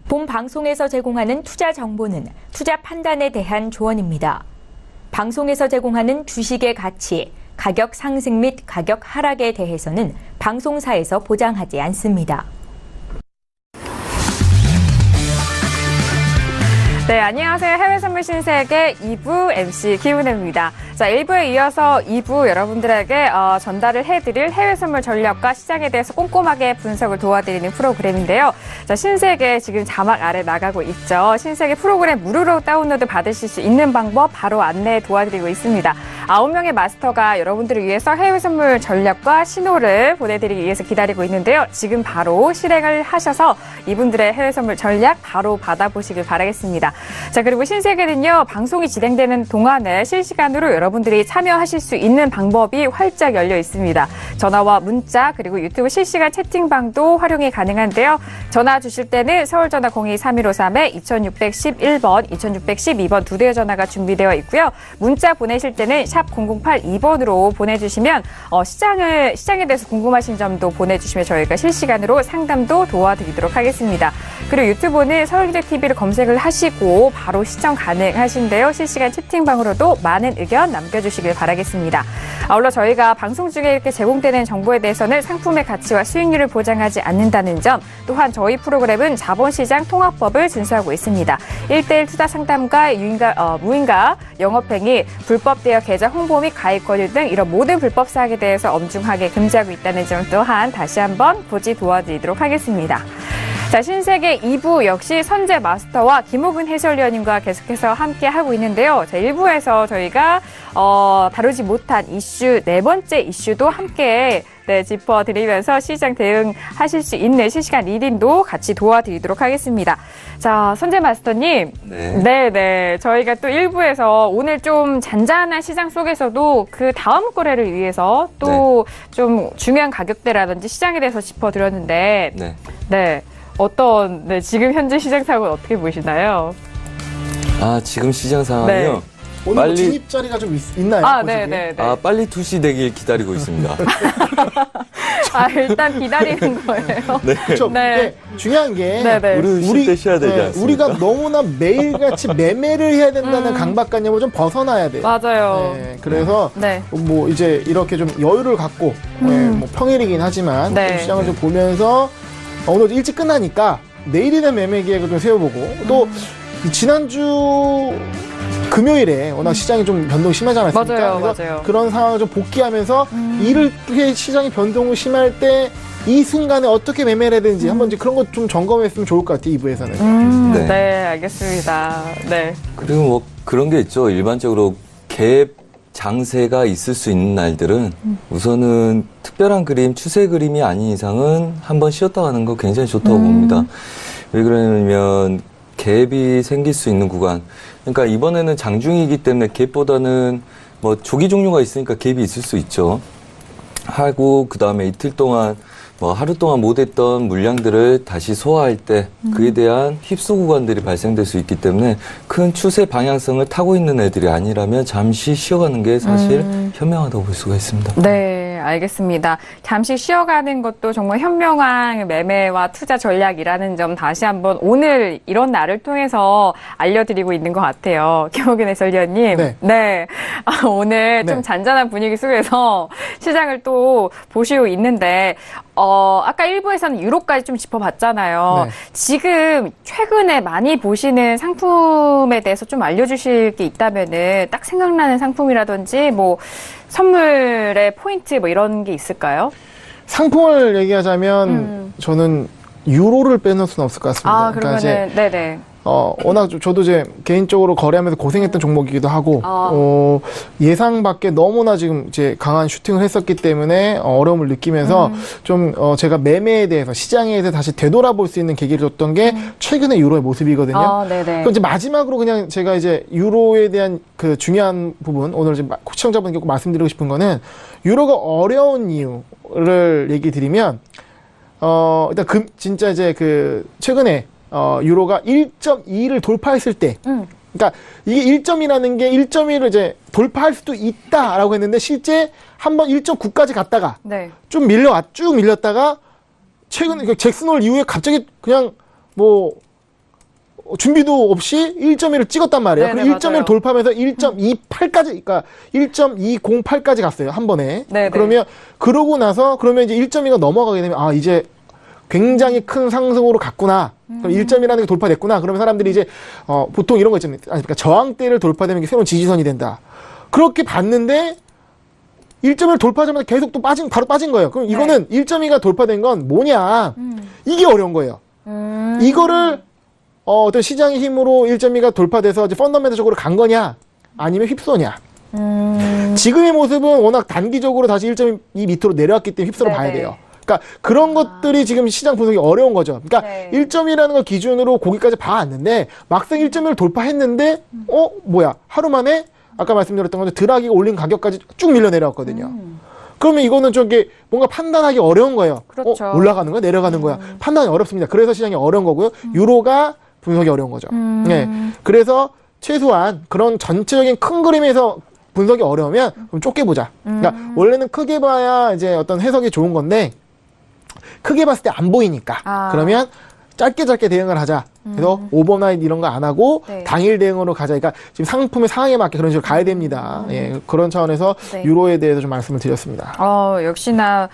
본 방송에서 제공하는 투자 정보는 투자 판단에 대한 조언입니다. 방송에서 제공하는 주식의 가치, 가격 상승 및 가격 하락에 대해서는 방송사에서 보장하지 않습니다. 네, 안녕하세요. 해외선물 신세계 2부 MC 김은혜입니다. 자, 1부에 이어서 2부 여러분들에게 전달을 해드릴 해외선물 전략과 시장에 대해서 꼼꼼하게 분석을 도와드리는 프로그램인데요. 자, 신세계 지금 자막 아래 나가고 있죠. 신세계 프로그램 무료로 다운로드 받으실 수 있는 방법 바로 안내 도와드리고 있습니다. 9명의 마스터가 여러분들을 위해서 해외선물 전략과 신호를 보내드리기 위해서 기다리고 있는데요. 지금 바로 실행을 하셔서 이분들의 해외선물 전략 바로 받아보시길 바라겠습니다. 자, 그리고 신세계는요, 방송이 진행되는 동안에 실시간으로 여러분들이 참여하실 수 있는 방법이 활짝 열려 있습니다. 전화와 문자, 그리고 유튜브 실시간 채팅방도 활용이 가능한데요. 전화 주실 때는 서울전화 02-3153-2611번, 2612번 두 대의 전화가 준비되어 있고요. 문자 보내실 때는 샵 0082번으로 보내주시면 시장에 대해서 궁금하신 점도 보내주시면 저희가 실시간으로 상담도 도와드리도록 하겠습니다. 그리고 유튜브는 서울기대TV를 검색을 하시고 바로 시청 가능하신데요. 실시간 채팅방으로도 많은 의견 남겨주시길 바라겠습니다. 아울러 저희가 방송 중에 이렇게 제공되는 정보에 대해서는 상품의 가치와 수익률을 보장하지 않는다는 점, 또한 저희 프로그램은 자본시장 통합법을 준수하고 있습니다. 1:1 투자 상담과 무인가, 영업행위, 불법 대여 계좌 홍보 및 가입 권유 등 이런 모든 불법 사항에 대해서 엄중하게 금지하고 있다는 점 또한 다시 한번 고지 도와드리도록 하겠습니다. 자, 신세계 2부 역시 선재 마스터와 김호근 해설위원님과 계속해서 함께하고 있는데요. 자, 1부에서 저희가 다루지 못한 이슈, 네 번째 이슈도 함께 짚어드리면서 시장 대응하실 수 있는 실시간 리딩도 같이 도와드리도록 하겠습니다. 자, 선재 마스터님. 네. 저희가 또 1부에서 오늘 좀 잔잔한 시장 속에서도 그 다음 거래를 위해서 또 좀 중요한 가격대라든지 시장에 대해서 짚어드렸는데, 지금 현재 시장 상황은 어떻게 보시나요? 지금 시장 상황이요? 오늘 빨리 진입 자리가 좀 있나요? 네. 빨리 투시 되길 기다리고 있습니다. 일단 기다리는 거예요. 그렇죠. 중요한 게 우리 때 쉬어야 되지 않습니까? 우리가 너무나 매일같이 매매를 해야 된다는 강박관념을 좀 벗어나야 돼요. 맞아요. 그래서 뭐 이제 이렇게 좀 여유를 갖고 뭐 평일이긴 하지만 좀 시장을 좀 보면서 오늘 일찍 끝나니까 내일이나 매매 계획을 좀 세워보고 또 지난주 금요일에 워낙 시장이 좀 변동이 심하지 않았습니까? 맞아요. 그런 상황을 좀 복귀하면서 이렇게 시장이 변동이 심할 때 이 순간에 어떻게 매매를 해야 되는지 한번 이제 그런 것 좀 점검했으면 좋을 것 같아요, 2부에서는. 네, 알겠습니다. 네. 그리고 뭐 그런 게 있죠. 일반적으로 갭 장세가 있을 수 있는 날들은 우선은 특별한 그림, 추세 그림이 아닌 이상은 한번 쉬었다 가는 거 굉장히 좋다고 봅니다. 왜 그러냐면 갭이 생길 수 있는 구간. 그러니까 이번에는 장중이기 때문에 갭보다는 뭐 조기 종류가 있으니까 갭이 있을 수 있죠. 하고 그다음에 이틀 동안 뭐 하루 동안 못했던 물량들을 다시 소화할 때 그에 대한 휩쓸 구간들이 발생될 수 있기 때문에 큰 추세 방향성을 타고 있는 애들이 아니라면 잠시 쉬어가는 게 사실 현명하다고 볼 수가 있습니다. 네, 알겠습니다. 잠시 쉬어가는 것도 정말 현명한 매매와 투자 전략이라는 점 다시 한번 오늘 이런 날을 통해서 알려드리고 있는 것 같아요. 김호근 해설위원님. 오늘 좀 잔잔한 분위기 속에서 시장을 또 보시고 있는데 아까 1부에서는 유로까지 좀 짚어봤잖아요. 지금 최근에 많이 보시는 상품에 대해서 좀 알려주실 게 있다면은 딱 생각나는 상품이라든지 뭐 선물의 포인트 뭐 이런 게 있을까요? 상품을 얘기하자면 저는 유로를 빼놓을 수는 없을 것 같습니다. 그러면은 네네. 워낙 저도 이제 개인적으로 거래하면서 고생했던 종목이기도 하고, 예상 밖에 너무나 지금 이제 강한 슈팅을 했었기 때문에 어려움을 느끼면서 좀, 제가 매매에 대해서 시장에 대해서 다시 되돌아볼 수 있는 계기를 줬던 게 최근의 유로의 모습이거든요. 그럼 이제 마지막으로 그냥 제가 이제 유로에 대한 그 중요한 부분, 오늘 이제 시청자분께 꼭 말씀드리고 싶은 거는 유로가 어려운 이유를 얘기 드리면, 일단 진짜 이제 최근에 유로가 1.2를 돌파했을 때, 그러니까 이게 1점이라는 게 1.1을 이제 돌파할 수도 있다라고 했는데 실제 한번 1.9까지 갔다가 좀 쭉 밀렸다가 최근 잭슨홀 이후에 갑자기 그냥 뭐 준비도 없이 1.1을 찍었단 말이에요. 네네, 그리고 1.1을 맞아요. 돌파하면서 1.28까지, 그러니까 1.208까지 갔어요. 한 번에. 네네. 그러면, 그러고 나서, 그러면 이제 1.2가 넘어가게 되면, 아, 이제 굉장히 큰 상승으로 갔구나. 그럼 1.1이라는 게 돌파됐구나. 그러면 사람들이 이제, 보통 이런 거 있잖아요. 아니, 그러니까 저항대를 돌파되면 이게 새로운 지지선이 된다. 그렇게 봤는데, 1.1 돌파하자마자 계속 또 바로 빠진 거예요. 그럼 이거는 1.2가 돌파된 건 뭐냐. 이게 어려운 거예요. 이거를, 어떤 시장의 힘으로 1.2가 돌파돼서 이제 펀더멘탈적으로 간 거냐. 아니면 휩쏘냐. 지금의 모습은 워낙 단기적으로 다시 1.2 밑으로 내려왔기 때문에 휩쓸어 봐야 네네. 돼요. 그러니까 그런 것들이 지금 시장 분석이 어려운 거죠. 그러니까 네. 1.2라는 걸 기준으로 거기까지 봐왔는데 막상 1.1을 돌파했는데 뭐야 하루 만에 아까 말씀드렸던 것처럼 드라기가 올린 가격까지 쭉 밀려 내려왔거든요. 그러면 이거는 좀 이게 뭔가 판단하기 어려운 거예요. 그렇죠. 올라가는 거야 내려가는 거야 판단이 어렵습니다. 그래서 시장이 어려운 거고요. 유로가 분석이 어려운 거죠. 네. 그래서 최소한 그런 전체적인 큰 그림에서 분석이 어려우면 그럼 좁게 보자. 그러니까 원래는 크게 봐야 이제 어떤 해석이 좋은 건데 크게 봤을 때 안 보이니까. 그러면 짧게 대응을 하자. 그래서 오버나잇 이런 거 안 하고 네. 당일 대응으로 가자. 그러니까 지금 상품의 상황에 맞게 그런 식으로 가야 됩니다. 예, 그런 차원에서 네. 유로에 대해서 좀 말씀을 드렸습니다. 역시나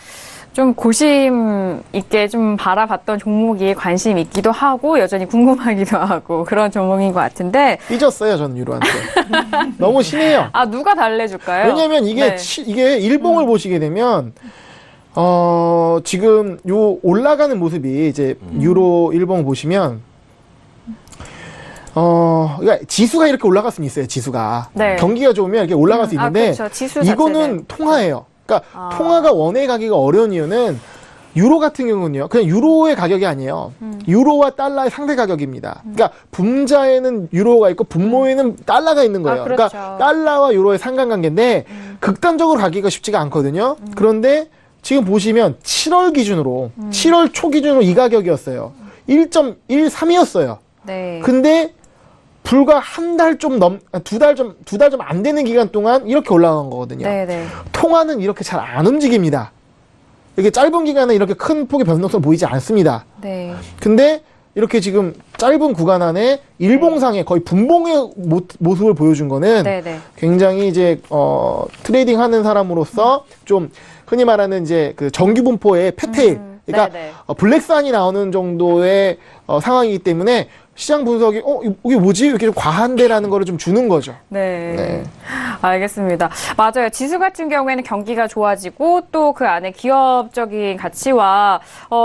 좀 고심 있게 좀 바라봤던 종목이 관심 있기도 하고 여전히 궁금하기도 하고 그런 종목인 것 같은데 삐졌어요, 저는 유로한테. 너무 심해요. 누가 달래줄까요? 왜냐면 이게 네. 이게 일봉을 보시게 되면 지금 요 올라가는 모습이 이제 유로 일봉 보시면 그러니까 지수가 이렇게 올라갈 수는 있어요. 지수가 네. 경기가 좋으면 이렇게 올라갈 수 있는데 그렇죠. 지수 이거는 자체는. 통화예요. 그러니까 통화가 원에 가기가 어려운 이유는 유로 같은 경우는요. 그냥 유로의 가격이 아니에요. 유로와 달러의 상대 가격입니다. 그러니까 분자에는 유로가 있고 분모에는 달러가 있는 거예요. 그렇죠. 그러니까 달러와 유로의 상관관계인데 극단적으로 가기가 쉽지가 않거든요. 그런데 지금 보시면 7월 기준으로 7월 초 기준으로 이 가격이었어요. 1.13이었어요. 네. 근데 불과 한 달 좀 두 달 좀 안 되는 기간 동안 이렇게 올라간 거거든요. 네네. 통화는 이렇게 잘 안 움직입니다. 이게 짧은 기간에 이렇게 큰 폭의 변동성 보이지 않습니다. 네. 근데 이렇게 지금 짧은 구간 안에 일봉상의 거의 분봉의 모습을 보여준 거는 네네. 굉장히 이제 트레이딩 하는 사람으로서 좀 흔히 말하는 이제 그 정규 분포의 패테일 그러니까 네네. 블랙산이 나오는 정도의 상황이기 때문에 시장 분석이 이게 뭐지? 이렇게 좀 과한데라는 거를 좀 주는 거죠. 네. 네. 알겠습니다. 맞아요. 지수 같은 경우에는 경기가 좋아지고 또 그 안에 기업적인 가치와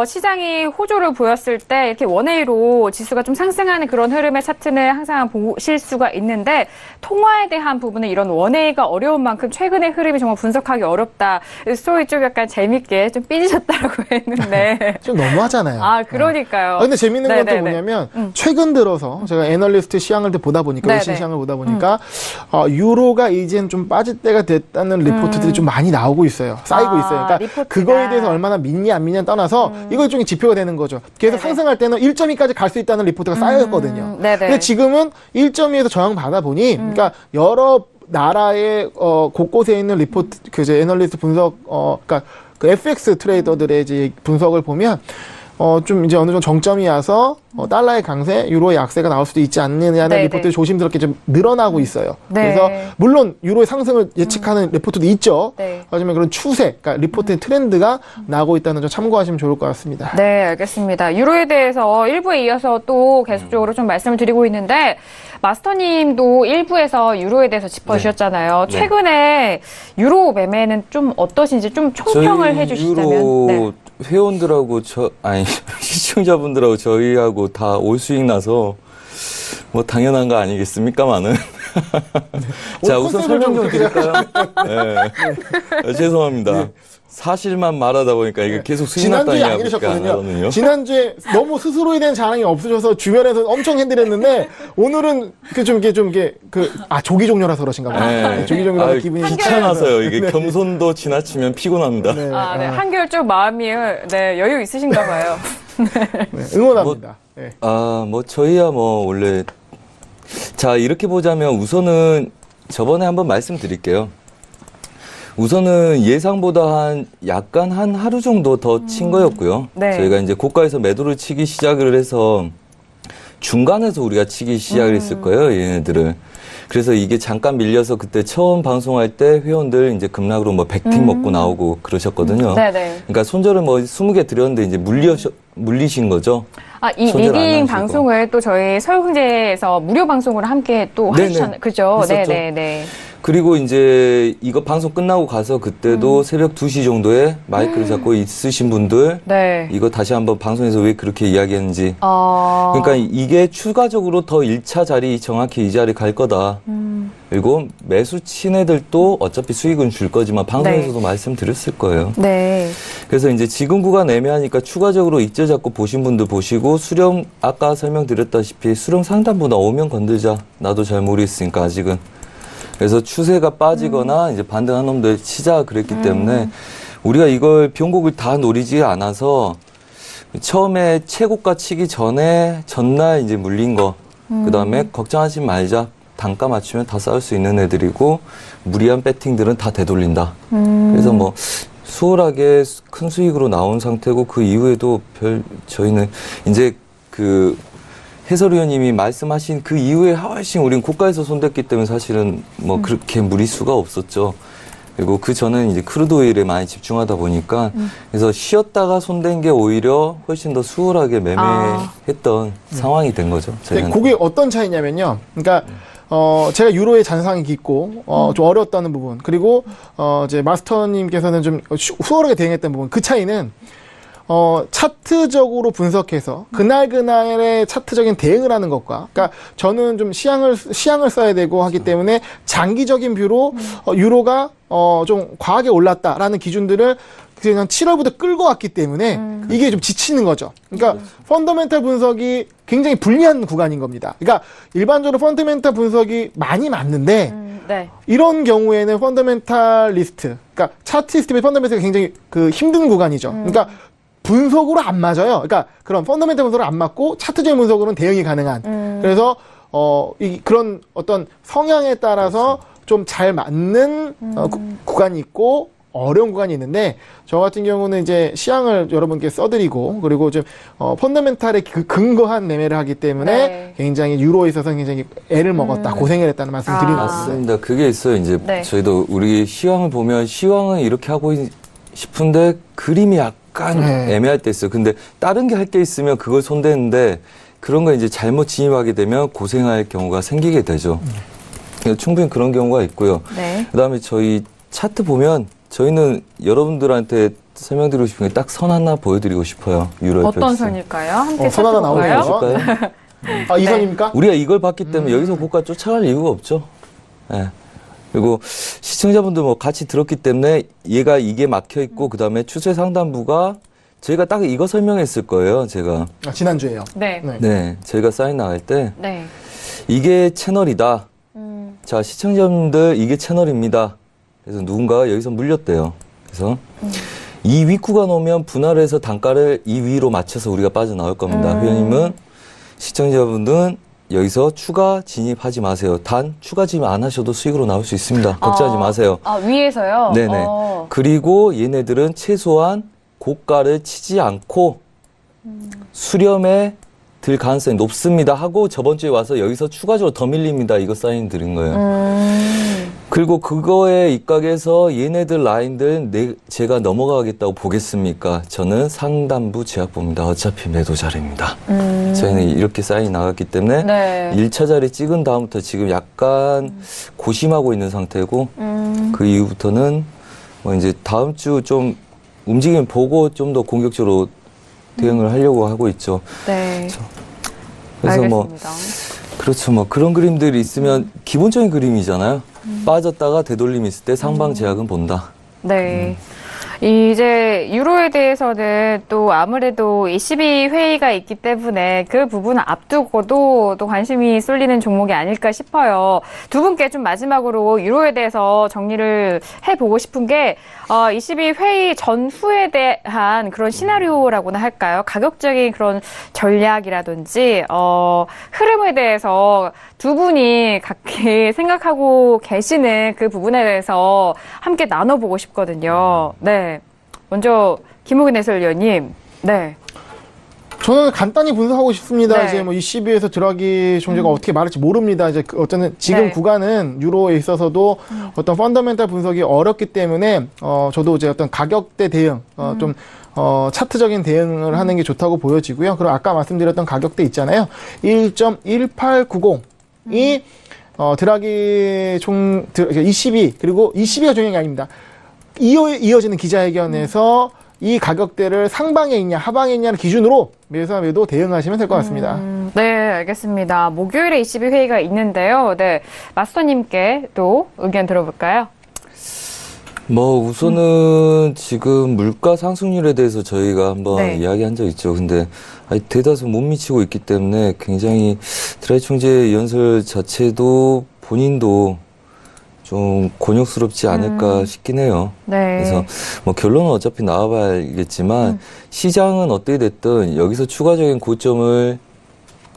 시장이 호조를 보였을 때 이렇게 원웨이로 지수가 좀 상승하는 그런 흐름의 차트는 항상 보실 수가 있는데 통화에 대한 부분은 이런 원웨이가 어려운 만큼 최근의 흐름이 정말 분석하기 어렵다. 스토리 쪽 약간 재밌게 좀 삐지셨다라고 했는데. 좀 너무하잖아요. 그러니까요. 근데 재밌는 건 또 네네네. 뭐냐면 최근 들어서 제가 애널리스트 시향을 보다 보니까 외신 네네. 시향을 보다 보니까 유로가 이젠 좀 빠질 때가 됐다는 리포트들이 좀 많이 나오고 있어요. 쌓이고 있어요. 그러니까 리포트가. 그거에 대해서 얼마나 믿냐 안 믿냐는 떠나서 이거 일종의 지표가 되는 거죠. 계속 네네. 상승할 때는 1.2까지 갈 수 있다는 리포트가 쌓였거든요. 네네. 근데 지금은 1.2에서 저항 받아 보니 그러니까 여러 나라의 곳곳에 있는 리포트 그 이제 애널리스트 분석 그러니까 그 FX 트레이더들의 이제 분석을 보면 좀 이제 어느 정도 정점이 와서 달러의 강세, 유로의 약세가 나올 수도 있지 않느냐는 네네. 리포트를 조심스럽게 좀 늘어나고 있어요. 네. 그래서 물론 유로의 상승을 예측하는 리포트도 있죠. 네. 하지만 그런 추세, 그러니까 리포트의 트렌드가 나오고 있다는 점 참고하시면 좋을 것 같습니다. 네, 알겠습니다. 유로에 대해서 1부에 이어서 또 계속적으로 좀 말씀을 드리고 있는데 마스터님도 1부에서 유로에 대해서 짚어주셨잖아요. 네. 최근에 유로 매매는 좀 어떠신지 좀 총평을 저희 해주시자면. 유로 네. 회원들하고 시청자분들하고 저희하고 다 올 수익 나서 뭐 당연한 거 아니겠습니까만은. 자, 우선 컨셉을 설명 좀 좀 드릴까요? 네. 죄송합니다. 사실만 말하다 보니까 이게 계속 수익 났다는 지난주에 안 이야기밖에 안 그러셨거든요. 하거든요. 지난주에 너무 스스로에 대한 자랑이 없으셔서 주변에서 엄청 해드렸는데 오늘은 조기 종료라서 그러신가 봐요. 네. 조기 종료라서 아유, 기분이 귀찮아서요. 이게 네. 겸손도 지나치면 피곤합니다. 네. 네. 한결 좀 마음이 여유 있으신가 봐요. 네, 응원합니다. 네. 뭐 저희야 뭐 원래 자 이렇게 보자면 우선은 저번에 한번 말씀드릴게요. 우선은 예상보다 약간 한 하루 정도 더 친 거였고요. 네. 저희가 이제 고가에서 매도를 치기 시작을 해서 중간에서 우리가 치기 시작을 했을 거예요, 얘네들을. 그래서 이게 잠깐 밀려서 그때 처음 방송할 때 회원들 이제 급락으로 뭐 100팅 먹고 나오고 그러셨거든요. 네네. 그러니까 손절을 뭐 20개 드렸는데 이제 물리신 거죠. 이 손절 안 리딩 하시고. 방송을 또 저희 서울경제에서 무료 방송으로 함께 또 네네. 하셨잖아요. 그죠? 했었죠. 네네네. 그리고 이제 이거 방송 끝나고 가서 그때도 새벽 2시 정도에 마이크를 잡고 있으신 분들 네. 이거 다시 한번 방송에서 왜 그렇게 이야기했는지. 어. 그러니까 이게 추가적으로 더 1차 자리 정확히 이 자리 갈 거다. 그리고 매수 친 애들도 어차피 수익은 줄 거지만 방송에서도 말씀드렸을 거예요. 네. 그래서 이제 지금 구간 애매하니까 추가적으로 익절 잡고 보신 분들 보시고 수령 아까 설명드렸다시피 수령 상단부 나오면 건들자. 나도 잘 모르겠으니까 아직은. 그래서 추세가 빠지거나 이제 반등한 놈들 치자 그랬기 때문에 우리가 이걸 변곡을 다 노리지 않아서 처음에 최고가 치기 전에 전날 이제 물린 거 그다음에 걱정하지 말자. 단가 맞추면 다 싸울 수 있는 애들이고 무리한 배팅들은 다 되돌린다. 그래서 뭐 수월하게 큰 수익으로 나온 상태고 그 이후에도 저희는 이제 그 해설위원님이 말씀하신 그 이후에 훨씬 우린 고가에서 손댔기 때문에 사실은 뭐 그렇게 무리수가 없었죠. 그리고 그 전에는 이제 크루드 오일에 많이 집중하다 보니까 그래서 쉬었다가 손댄 게 오히려 훨씬 더 수월하게 매매했던 상황이 된 거죠. 네, 저희한테. 그게 어떤 차이냐면요. 그러니까 제가 유로의 잔상이 깊고 좀 어려웠다는 부분 그리고 이제 마스터님께서는 좀 수월하게 대응했던 부분 그 차이는 차트적으로 분석해서 그날그날의 차트적인 대응을 하는 것과, 그러니까 저는 좀 시향을 써야 되고 하기 때문에 장기적인 뷰로 유로가 좀 과하게 올랐다라는 기준들을 그냥 7월부터 끌고 왔기 때문에 이게 좀 지치는 거죠. 그러니까 펀더멘탈 분석이 굉장히 불리한 구간인 겁니다. 그러니까 일반적으로 펀더멘탈 분석이 많이 맞는데 네. 이런 경우에는 펀더멘탈리스트, 그러니까 차트리스트의 펀더멘탈이 굉장히 힘든 구간이죠. 그러니까 분석으로 안 맞아요. 그러니까 그런 펀더멘탈 분석으로 안 맞고 차트적인 분석으로는 대응이 가능한. 그래서 그런 어떤 성향에 따라서 좀 잘 맞는 구간이 있고 어려운 구간이 있는데 저 같은 경우는 이제 시향을 여러분께 써드리고 그리고 좀 펀더멘탈에 근거한 매매를 하기 때문에 네. 굉장히 유로에 있어서 굉장히 애를 먹었다 고생을 했다는 말씀 드리는 겁니다. 맞습니다. 그게 있어요. 이제 네. 저희도 우리 시황을 보면 시황은 이렇게 하고 싶은데 그림이 약간 네. 애매할 때 있어요. 근데 다른 게 할 게 있으면 그걸 손대는데 그런 거 이제 잘못 진입하게 되면 고생할 경우가 생기게 되죠. 충분히 그런 경우가 있고요. 네. 그다음에 저희 차트 보면 저희는 여러분들한테 설명드리고 싶은 게 딱 선 하나 보여드리고 싶어요. 유로 어떤 FX. 선일까요? 함께 선 하나 살펴볼까요? 나오네요. 보실까요? 이 선입니까? 우리가 이걸 봤기 때문에 여기서 고가 쫓아갈 이유가 없죠. 예. 그리고 시청자분들 뭐 같이 들었기 때문에 얘가 이게 막혀 있고 그다음에 추세 상단부가 저희가 딱 이거 설명했을 거예요. 제가 지난주에요. 네. 네. 네 저희가 사인 나갈 때 네. 이게 채널이다. 자 시청자분들 이게 채널입니다. 그래서 누군가가 여기서 물렸대요. 그래서 이 윗구간 오면 분할을 해서 단가를 이 위로 맞춰서 우리가 빠져나올 겁니다. 회원님은 시청자분들은 여기서 추가 진입하지 마세요. 단 추가 진입 안 하셔도 수익으로 나올 수 있습니다. 걱정하지 마세요. 아, 위에서요? 네네. 그리고 얘네들은 최소한 고가를 치지 않고 수렴에 들 가능성이 높습니다 하고 저번 주에 와서 여기서 추가적으로 더 밀립니다. 이거 사인 드린 거예요. 그리고 그거에 입각해서 얘네들 라인들 제가 넘어가겠다고 보겠습니까? 저는 상단부 제약 봅니다. 어차피 매도 자리입니다. 저희는 이렇게 사인이 나갔기 때문에 네. 1차 자리 찍은 다음부터 지금 약간 고심하고 있는 상태고 그 이후부터는 뭐 이제 다음 주 좀 움직임 보고 좀 더 공격적으로 대응을 하려고 하고 있죠. 네. 그래서 알겠습니다. 뭐 그렇죠. 뭐 그런 그림들이 있으면 기본적인 그림이잖아요. 빠졌다가 되돌림이 있을 때 상방 제약은 본다. 네. 이제 유로에 대해서는 또 아무래도 ECB 회의가 있기 때문에 그 부분을 앞두고도 또 관심이 쏠리는 종목이 아닐까 싶어요. 두 분께 좀 마지막으로 유로에 대해서 정리를 해보고 싶은 게 ECB 회의 전후에 대한 그런 시나리오라고나 할까요? 가격적인 그런 전략이라든지 흐름에 대해서 두 분이 각기 생각하고 계시는 그 부분에 대해서 함께 나눠보고 싶거든요. 네. 먼저 김호근 해설위원님. 네. 저는 간단히 분석하고 싶습니다. 네. 이제 뭐 ECB에서 드라기 총재가 어떻게 말할지 모릅니다. 이제 어쨌든 지금 네. 구간은 유로에 있어서도 어떤 펀더멘탈 분석이 어렵기 때문에 저도 이제 어떤 가격대 대응 좀 차트적인 대응을 하는 게 좋다고 보여지고요. 그리고 아까 말씀드렸던 가격대 있잖아요. 1.1890이 드라기 ECB 그리고 ECB가 중요한 게 아닙니다. 이어지는 기자회견에서 이 가격대를 상방에 있냐 하방에 있냐를 기준으로 매수와 매도 대응하시면 될 것 같습니다. 네, 알겠습니다. 목요일에 ECB 회의가 있는데요. 네, 마스터님께 또 의견 들어볼까요? 뭐 우선은 지금 물가 상승률에 대해서 저희가 한번 네. 이야기한 적 있죠. 근데 대다수 못 미치고 있기 때문에 굉장히 드라기 총재 연설 자체도 본인도 좀 곤욕스럽지 않을까 싶긴 해요. 네. 그래서 뭐 결론은 어차피 나와봐야겠지만 시장은 어떻게 됐든 여기서 추가적인 고점을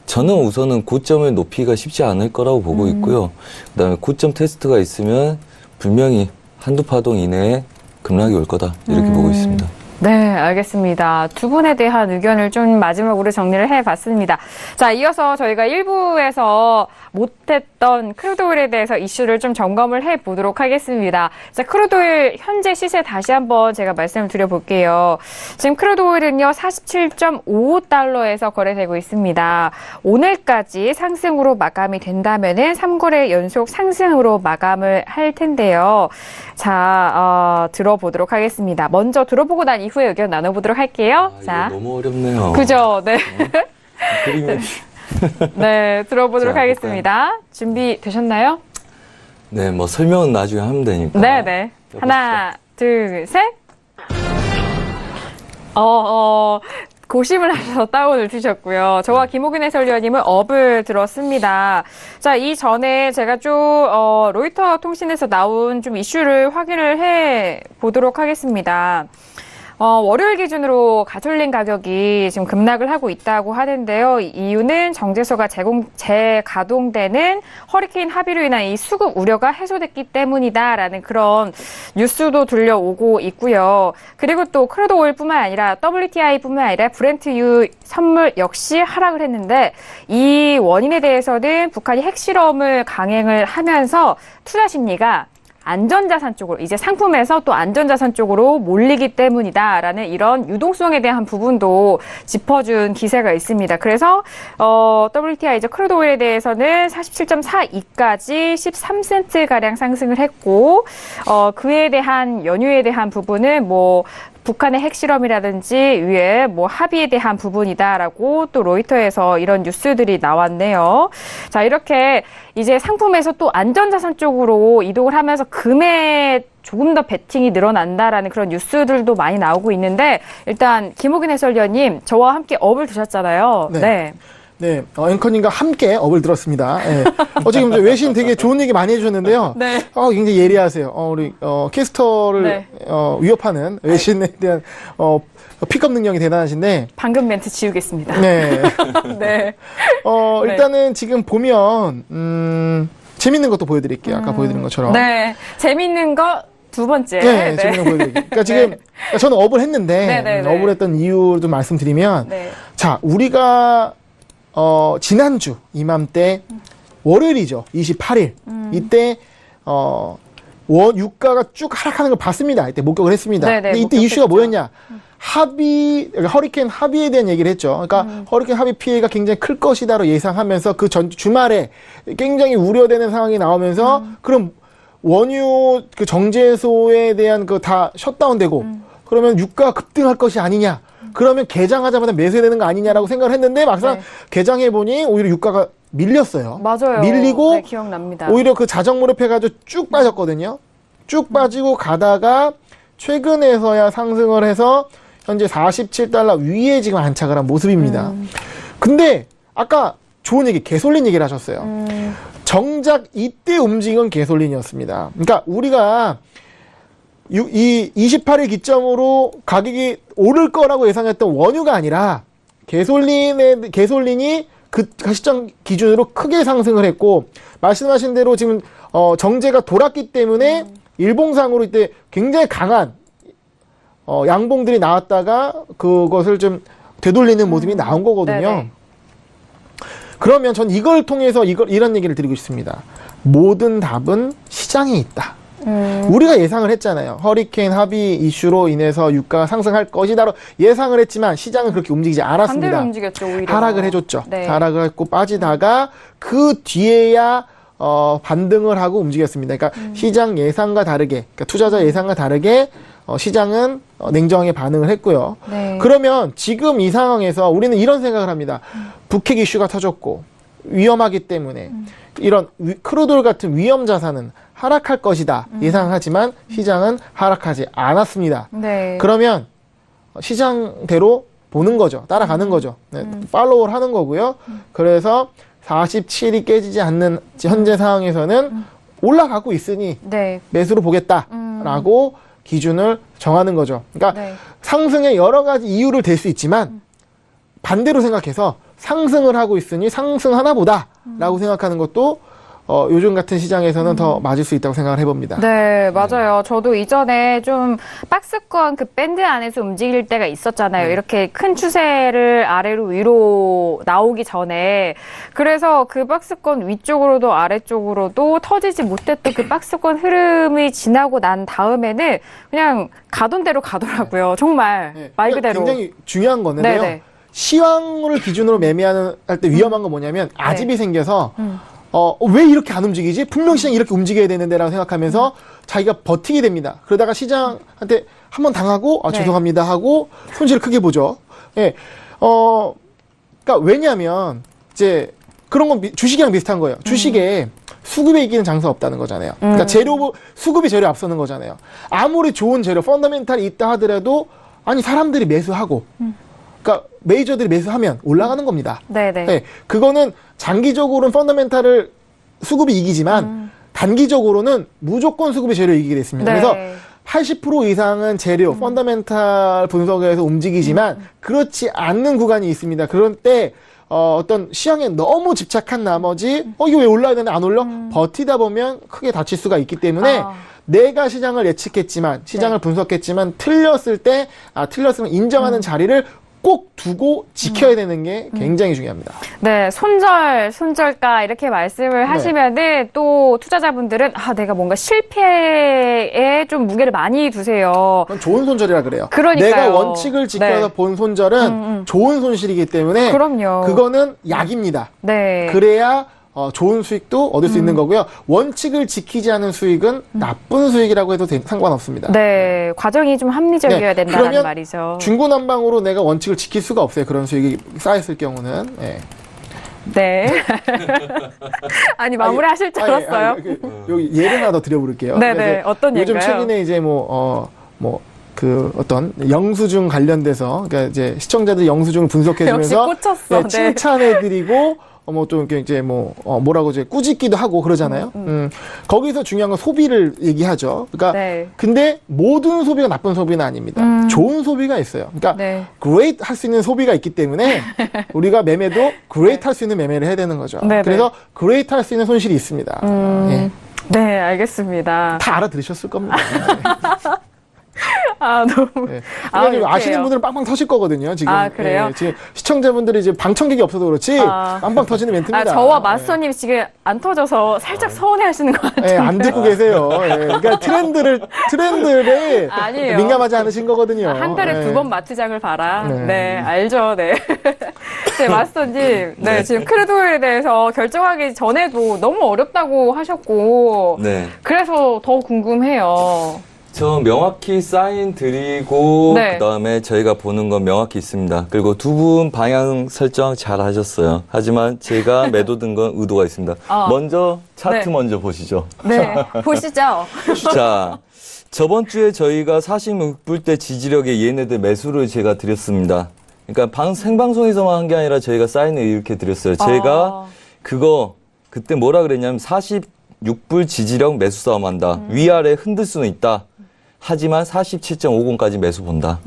저는 우선은 고점을 높이기가 쉽지 않을 거라고 보고 있고요. 그다음에 고점 테스트가 있으면 분명히 한두 파동 이내에 급락이 올 거다 이렇게 보고 있습니다. 네, 알겠습니다. 두 분에 대한 의견을 좀 마지막으로 정리를 해봤습니다. 자, 이어서 저희가 1부에서 못했던 크루드오일에 대해서 이슈를 좀 점검을 해보도록 하겠습니다. 자, 크루드오일 현재 시세 다시 한번 제가 말씀을 드려볼게요. 지금 크루드오일은요, 47.55달러에서 거래되고 있습니다. 오늘까지 상승으로 마감이 된다면은 3거래 연속 상승으로 마감을 할 텐데요. 자, 들어보도록 하겠습니다. 먼저 들어보고 난 이후에 의견 나눠보도록 할게요. 자, 이거 너무 어렵네요. 그죠? 네. 그림이 네, 들어보도록 자, 하겠습니다. 준비되셨나요? 네, 뭐 설명은 나중에 하면 되니까. 네. 하나, 둘, 셋. 고심을 하셔서 다운을 주셨고요. 저와 김호균 해설위원님은 업을 들었습니다. 자, 이전에 제가 좀 로이터 통신에서 나온 좀 이슈를 확인을 해 보도록 하겠습니다. 월요일 기준으로 가솔린 가격이 지금 급락을 하고 있다고 하는데요. 이유는 정제소가 재가동되는 허리케인 하비로 인한 이 수급 우려가 해소됐기 때문이다라는 그런 뉴스도 들려오고 있고요. 그리고 또 크루드 오일뿐만 아니라 WTI뿐만 아니라 브렌트유 선물 역시 하락을 했는데 이 원인에 대해서는 북한이 핵실험을 강행을 하면서 투자 심리가 안전자산 쪽으로, 이제 상품에서 또 안전자산 쪽으로 몰리기 때문이다라는 이런 유동성에 대한 부분도 짚어준 기세가 있습니다. 그래서 WTI 이제 크루드 오일에 대해서는 47.42까지 13센트가량 상승을 했고 그에 대한 연유에 대한 부분은 뭐 북한의 핵실험이라든지 위에 뭐 합의에 대한 부분이다라고 또 로이터에서 이런 뉴스들이 나왔네요. 자, 이렇게 이제 상품에서 또 안전자산 쪽으로 이동을 하면서 금에 조금 더 베팅이 늘어난다라는 그런 뉴스들도 많이 나오고 있는데 일단 김호균 해설위원님 저와 함께 업을 두셨잖아요. 네. 네, 앵커님과 함께 업을 들었습니다. 네. 지금 외신 되게 좋은 얘기 많이 해주셨는데요. 네. 굉장히 예리하세요. 우리 캐스터를 네. 위협하는 외신에 대한 픽업 능력이 대단하신데. 방금 멘트 지우겠습니다. 네. 네. 일단은 지금 보면 재밌는 것도 보여드릴게요. 아까 보여드린 것처럼. 네. 재밌는 거 두 번째. 네, 재밌는 거 보여드릴게요. 그러니까 지금 그러니까 저는 업을 했는데 네. 업을 했던 이유도 말씀드리면, 네. 자, 우리가 지난주 이맘때 월요일이죠. 28일. 이때 유가가 쭉 하락하는 걸 봤습니다. 이때 목격을 했습니다. 네네, 근데 이때 목격했죠. 이슈가 뭐였냐? 허리케인 합의에 대한 얘기를 했죠. 그러니까 허리케인 합의 피해가 굉장히 클 것이다로 예상하면서 그 주말에 굉장히 우려되는 상황이 나오면서 그럼 원유 그 정제소에 대한 그 다 셧다운되고 그러면 유가가 급등할 것이 아니냐? 그러면 개장하자마자 매수해야 되는 거 아니냐라고 생각을 했는데 막상 네. 개장해보니 오히려 유가가 밀렸어요. 맞아요. 밀리고 네, 기억납니다. 오히려 그 자정무렵해가지고 쭉 빠졌거든요. 쭉 빠지고 가다가 최근에서야 상승을 해서 현재 47달러 위에 지금 안착을 한 모습입니다. 근데 아까 좋은 얘기, 개솔린 얘기를 하셨어요. 정작 이때 움직인 개솔린이었습니다. 그러니까 우리가 이 28일 기점으로 가격이 오를 거라고 예상했던 원유가 아니라 개솔린이 그 시점 기준으로 크게 상승을 했고, 말씀하신 대로 지금 정제가 돌았기 때문에 일봉상으로 이때 굉장히 강한 양봉들이 나왔다가 그것을 좀 되돌리는 모습이 나온 거거든요. 네네. 그러면 전 이걸 통해서 이런 얘기를 드리고 싶습니다. 모든 답은 시장에 있다. 우리가 예상을 했잖아요. 허리케인 하비 이슈로 인해서 유가가 상승할 것이다로 예상을 했지만 시장은 그렇게 움직이지 않았습니다. 반대로 움직였죠, 오히려. 하락을 해줬죠. 네. 하락을 했고 빠지다가 그 뒤에야 반등을 하고 움직였습니다. 그러니까 시장 예상과 다르게, 그러니까 투자자 예상과 다르게 시장은 냉정하게 반응을 했고요. 네. 그러면 지금 이 상황에서 우리는 이런 생각을 합니다. 북핵 이슈가 터졌고 위험하기 때문에 이런 크루돌 같은 위험 자산은 하락할 것이다 예상하지만 시장은 하락하지 않았습니다. 네. 그러면 시장대로 보는 거죠. 따라가는 거죠. 네, 팔로우를 하는 거고요. 그래서 47이 깨지지 않는 현재 상황에서는 올라가고 있으니 네. 매수로 보겠다라고 기준을 정하는 거죠. 그러니까 네. 상승의 여러 가지 이유를 댈 수 있지만 반대로 생각해서 상승을 하고 있으니 상승하나 보다라고 생각하는 것도 요즘 같은 시장에서는 더 맞을 수 있다고 생각을 해봅니다. 네, 맞아요. 저도 이전에 좀 박스권 그 밴드 안에서 움직일 때가 있었잖아요. 이렇게 큰 추세를 아래로 위로 나오기 전에. 그래서 그 박스권 위쪽으로도 아래쪽으로도 터지지 못했던 그 박스권 흐름이 지나고 난 다음에는 그냥 가던 대로 가더라고요. 정말 네. 말 그러니까 그대로. 굉장히 중요한 건데요. 네네. 시황을 기준으로 매매하는 할 때 위험한 건 뭐냐면 아집이 생겨서 왜 이렇게 안 움직이지? 분명 시장이 이렇게 움직여야 되는데라고 생각하면서 자기가 버티게 됩니다. 그러다가 시장한테 한번 당하고 네. 죄송합니다 하고 손실을 크게 보죠. 예. 그러니까 왜냐하면 이제 그런 건 주식이랑 비슷한 거예요. 주식에 수급에 이기는 장사 없다는 거잖아요. 그러니까 수급이 재료 앞서는 거잖아요. 아무리 좋은 재료, 펀더멘탈이 있다 하더라도 아니 사람들이 매수하고 그러니까 메이저들이 매수하면 올라가는 겁니다. 네네. 네, 그거는 장기적으로는 펀더멘탈을 수급이 이기지만 단기적으로는 무조건 수급이 재료 이기게 됐습니다. 네. 그래서 80% 이상은 재료, 펀더멘탈 분석에서 움직이지만 그렇지 않는 구간이 있습니다. 그럴 때 어떤 시장에 너무 집착한 나머지 이거 왜 올라야 되는데 안 올려? 버티다 보면 크게 다칠 수가 있기 때문에 내가 시장을 예측했지만 시장을 분석했지만 틀렸을 때 틀렸으면 인정하는 자리를 꼭 두고 지켜야 되는 게 굉장히 중요합니다. 네, 손절가 이렇게 말씀을 하시면은 또 투자자분들은 내가 뭔가 실패에 좀 무게를 많이 두세요. 그건 좋은 손절이라 그래요. 그러니까요. 내가 원칙을 지켜서 네. 본 손절은 좋은 손실이기 때문에 그럼요. 그거는 약입니다. 네. 그래야 좋은 수익도 얻을 수 있는 거고요. 원칙을 지키지 않은 수익은 나쁜 수익이라고 해도 상관없습니다. 네, 과정이 좀 합리적이어야 네, 된다는 그러면 말이죠. 중구난방으로 내가 원칙을 지킬 수가 없어요. 그런 수익이 쌓였을 경우는. 네. 네. 아니, 마무리하실 줄 알았어요. 여기 예를 하나 더 드려볼게요. 네네, 그래서 어떤 요즘 예인가요? 최근에 이제 그 어떤 영수증 관련돼서 그러니까 이제 시청자들이 영수증을 분석해주면서 역시 꽂혔어. 네. 칭찬해드리고 좀 이제 뭐라고 이제 꾸짖기도 하고 그러잖아요. 거기서 중요한 건 소비를 얘기하죠. 그러니까 네. 근데 모든 소비가 나쁜 소비는 아닙니다. 좋은 소비가 있어요. 그러니까 네. great 할 수 있는 소비가 있기 때문에 우리가 매매도 great 할 수 있는 매매를 해야 되는 거죠. 네네. 그래서 great 할 수 있는 손실이 있습니다. 예. 네, 알겠습니다. 다 알아들으셨을 겁니다. 너무. 네. 아, 그래가지고 이렇게요. 아시는 분들은 빵빵 터질 거거든요. 지금. 그래요? 예, 지금 시청자분들이 이제 방청객이 없어서 그렇지 빵빵 터지는 멘트입니다. 저와 마스터님 지금 안 터져서 살짝 서운해 하시는 것 같아요. 예, 안 듣고 계세요. 예, 그러니까 트렌드를 아니에요. 민감하지 않으신 거거든요. 한 달에 예. 2번 마트장을 봐라. 네. 네, 알죠. 네. 네, 마스터님. 네, 지금 크루도일에 대해서 결정하기 전에도 너무 어렵다고 하셨고. 네. 그래서 더 궁금해요. 저 명확히 사인 드리고 네. 그다음에 저희가 보는 건 명확히 있습니다. 그리고 두 분 방향 설정 잘 하셨어요. 하지만 제가 매도 든 건 의도가 있습니다. 먼저 차트 네. 먼저 보시죠. 네, 보시죠. 자, 저번 주에 저희가 46불대 지지력의 얘네들 매수를 제가 드렸습니다. 그러니까 생방송에서만 한 게 아니라 저희가 사인을 이렇게 드렸어요. 제가 그때 뭐라 그랬냐면 46불 지지력 매수 싸움한다. 위아래 흔들 수는 있다. 하지만 47.50까지 매수 본다.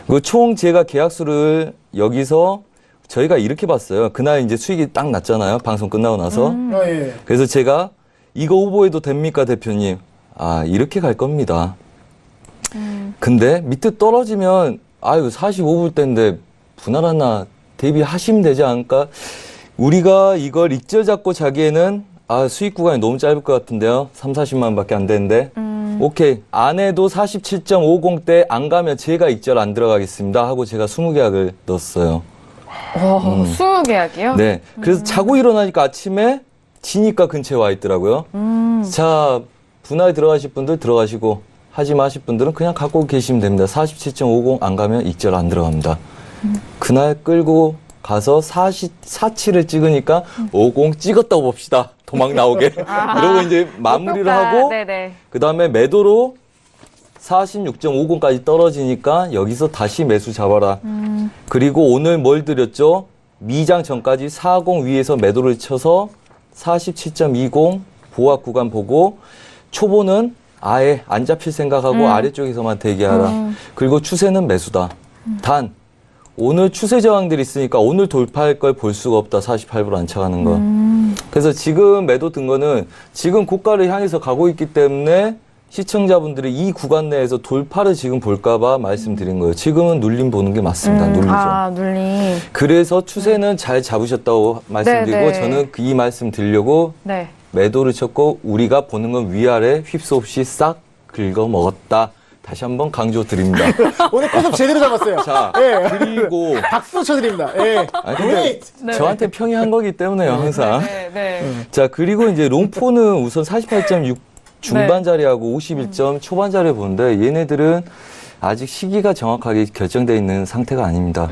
그 총 제가 계약수를 여기서 저희가 이렇게 봤어요. 그날 이제 수익이 딱 났잖아요. 방송 끝나고 나서. 예. 그래서 제가 이거 오버해도 됩니까, 대표님? 이렇게 갈 겁니다. 근데 밑에 떨어지면 45불대인데 분할 하나 대비하시면 되지 않을까? 우리가 이걸 익절 잡고 자기에는 수익 구간이 너무 짧을 것 같은데요. 3, 40만 밖에 안 되는데. 오케이. 안 해도 47.50대 안 가면 제가 익절 안 들어가겠습니다 하고 제가 20계약을 넣었어요. 20계약이요? 네. 그래서 자고 일어나니까 아침에 지니까 근처에 와 있더라고요. 자, 분할에 들어가실 분들 들어가시고 하지 마실 분들은 그냥 갖고 계시면 됩니다. 47.50 안 가면 익절 안 들어갑니다. 그날 끌고 가서 47을 찍으니까 50 찍었다고 봅시다. 도망 나오게. 이러고 이제 마무리를 하고 그 다음에 매도로 46.50까지 떨어지니까 여기서 다시 매수 잡아라. 그리고 오늘 뭘 드렸죠? 미장 전까지 40 위에서 매도를 쳐서 47.20 보합 구간 보고 초보는 아예 안 잡힐 생각하고 아래쪽에서만 대기하라. 그리고 추세는 매수다. 단 오늘 추세 저항들이 있으니까 오늘 돌파할 걸 볼 수가 없다. 48불 안 차가는 거. 그래서 지금 매도 든 거는 지금 고가를 향해서 가고 있기 때문에 시청자분들이 이 구간 내에서 돌파를 지금 볼까봐 말씀드린 거예요. 지금은 눌림 보는 게 맞습니다. 눌리죠. 눌림. 그래서 추세는 잘 잡으셨다고 말씀드리고 네, 네. 저는 이 말씀 드리려고 네. 매도를 쳤고 우리가 보는 건 위아래 휩쓸 없이 싹 긁어 먹었다. 다시 한번 강조 드립니다. 오늘 컨셉 제대로 잡았어요. 자, 예. 그리고 박수 쳐드립니다. 예. 아니, 근데 저한테 평이 한 거기 때문에요, 항상. 네. 자, 그리고 이제 롱포는 우선 48.6 중반 자리하고 51점 초반 자리 보는데 얘네들은 아직 시기가 정확하게 결정되어 있는 상태가 아닙니다.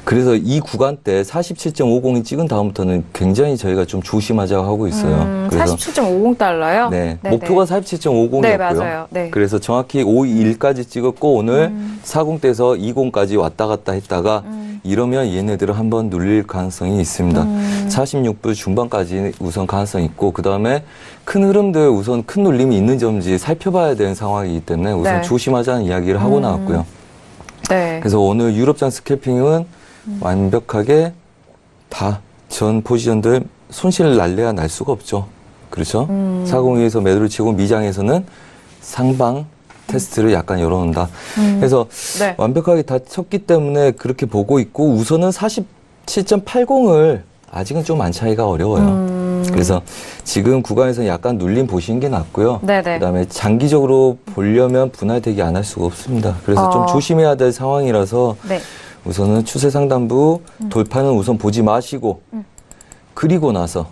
그래서 이 구간대 47.50이 찍은 다음부터는 굉장히 저희가 좀 조심하자고 하고 있어요. 그래서 47.50달러요? 네, 목표가 47.50이었고요. 네, 맞아요. 네. 그래서 정확히 51까지 찍었고 오늘 40대에서 20까지 왔다 갔다 했다가 이러면 얘네들은 한번 눌릴 가능성이 있습니다. 46불 중반까지 우선 가능성이 있고 그 다음에 큰 흐름들 우선 큰 눌림이 있는지 살펴봐야 되는 상황이기 때문에 우선 네. 조심하자는 이야기를 하고 나왔고요. 네. 그래서 오늘 유럽장 스캘핑은 완벽하게 다 전 포지션들 손실 날래야 날 수가 없죠. 그렇죠? 40위에서 매도를 치고 미장에서는 상방 테스트를 약간 열어놓는다. 그래서 네. 완벽하게 다 쳤기 때문에 그렇게 보고 있고 우선은 47.80을 아직은 좀 안 차이가 어려워요. 그래서 지금 구간에서 약간 눌림 보시는 게 낫고요. 네네. 그다음에 장기적으로 보려면 분할되기 안 할 수가 없습니다. 그래서 좀 조심해야 될 상황이라서 네. 우선은 추세 상단부 돌파는 우선 보지 마시고 그리고 나서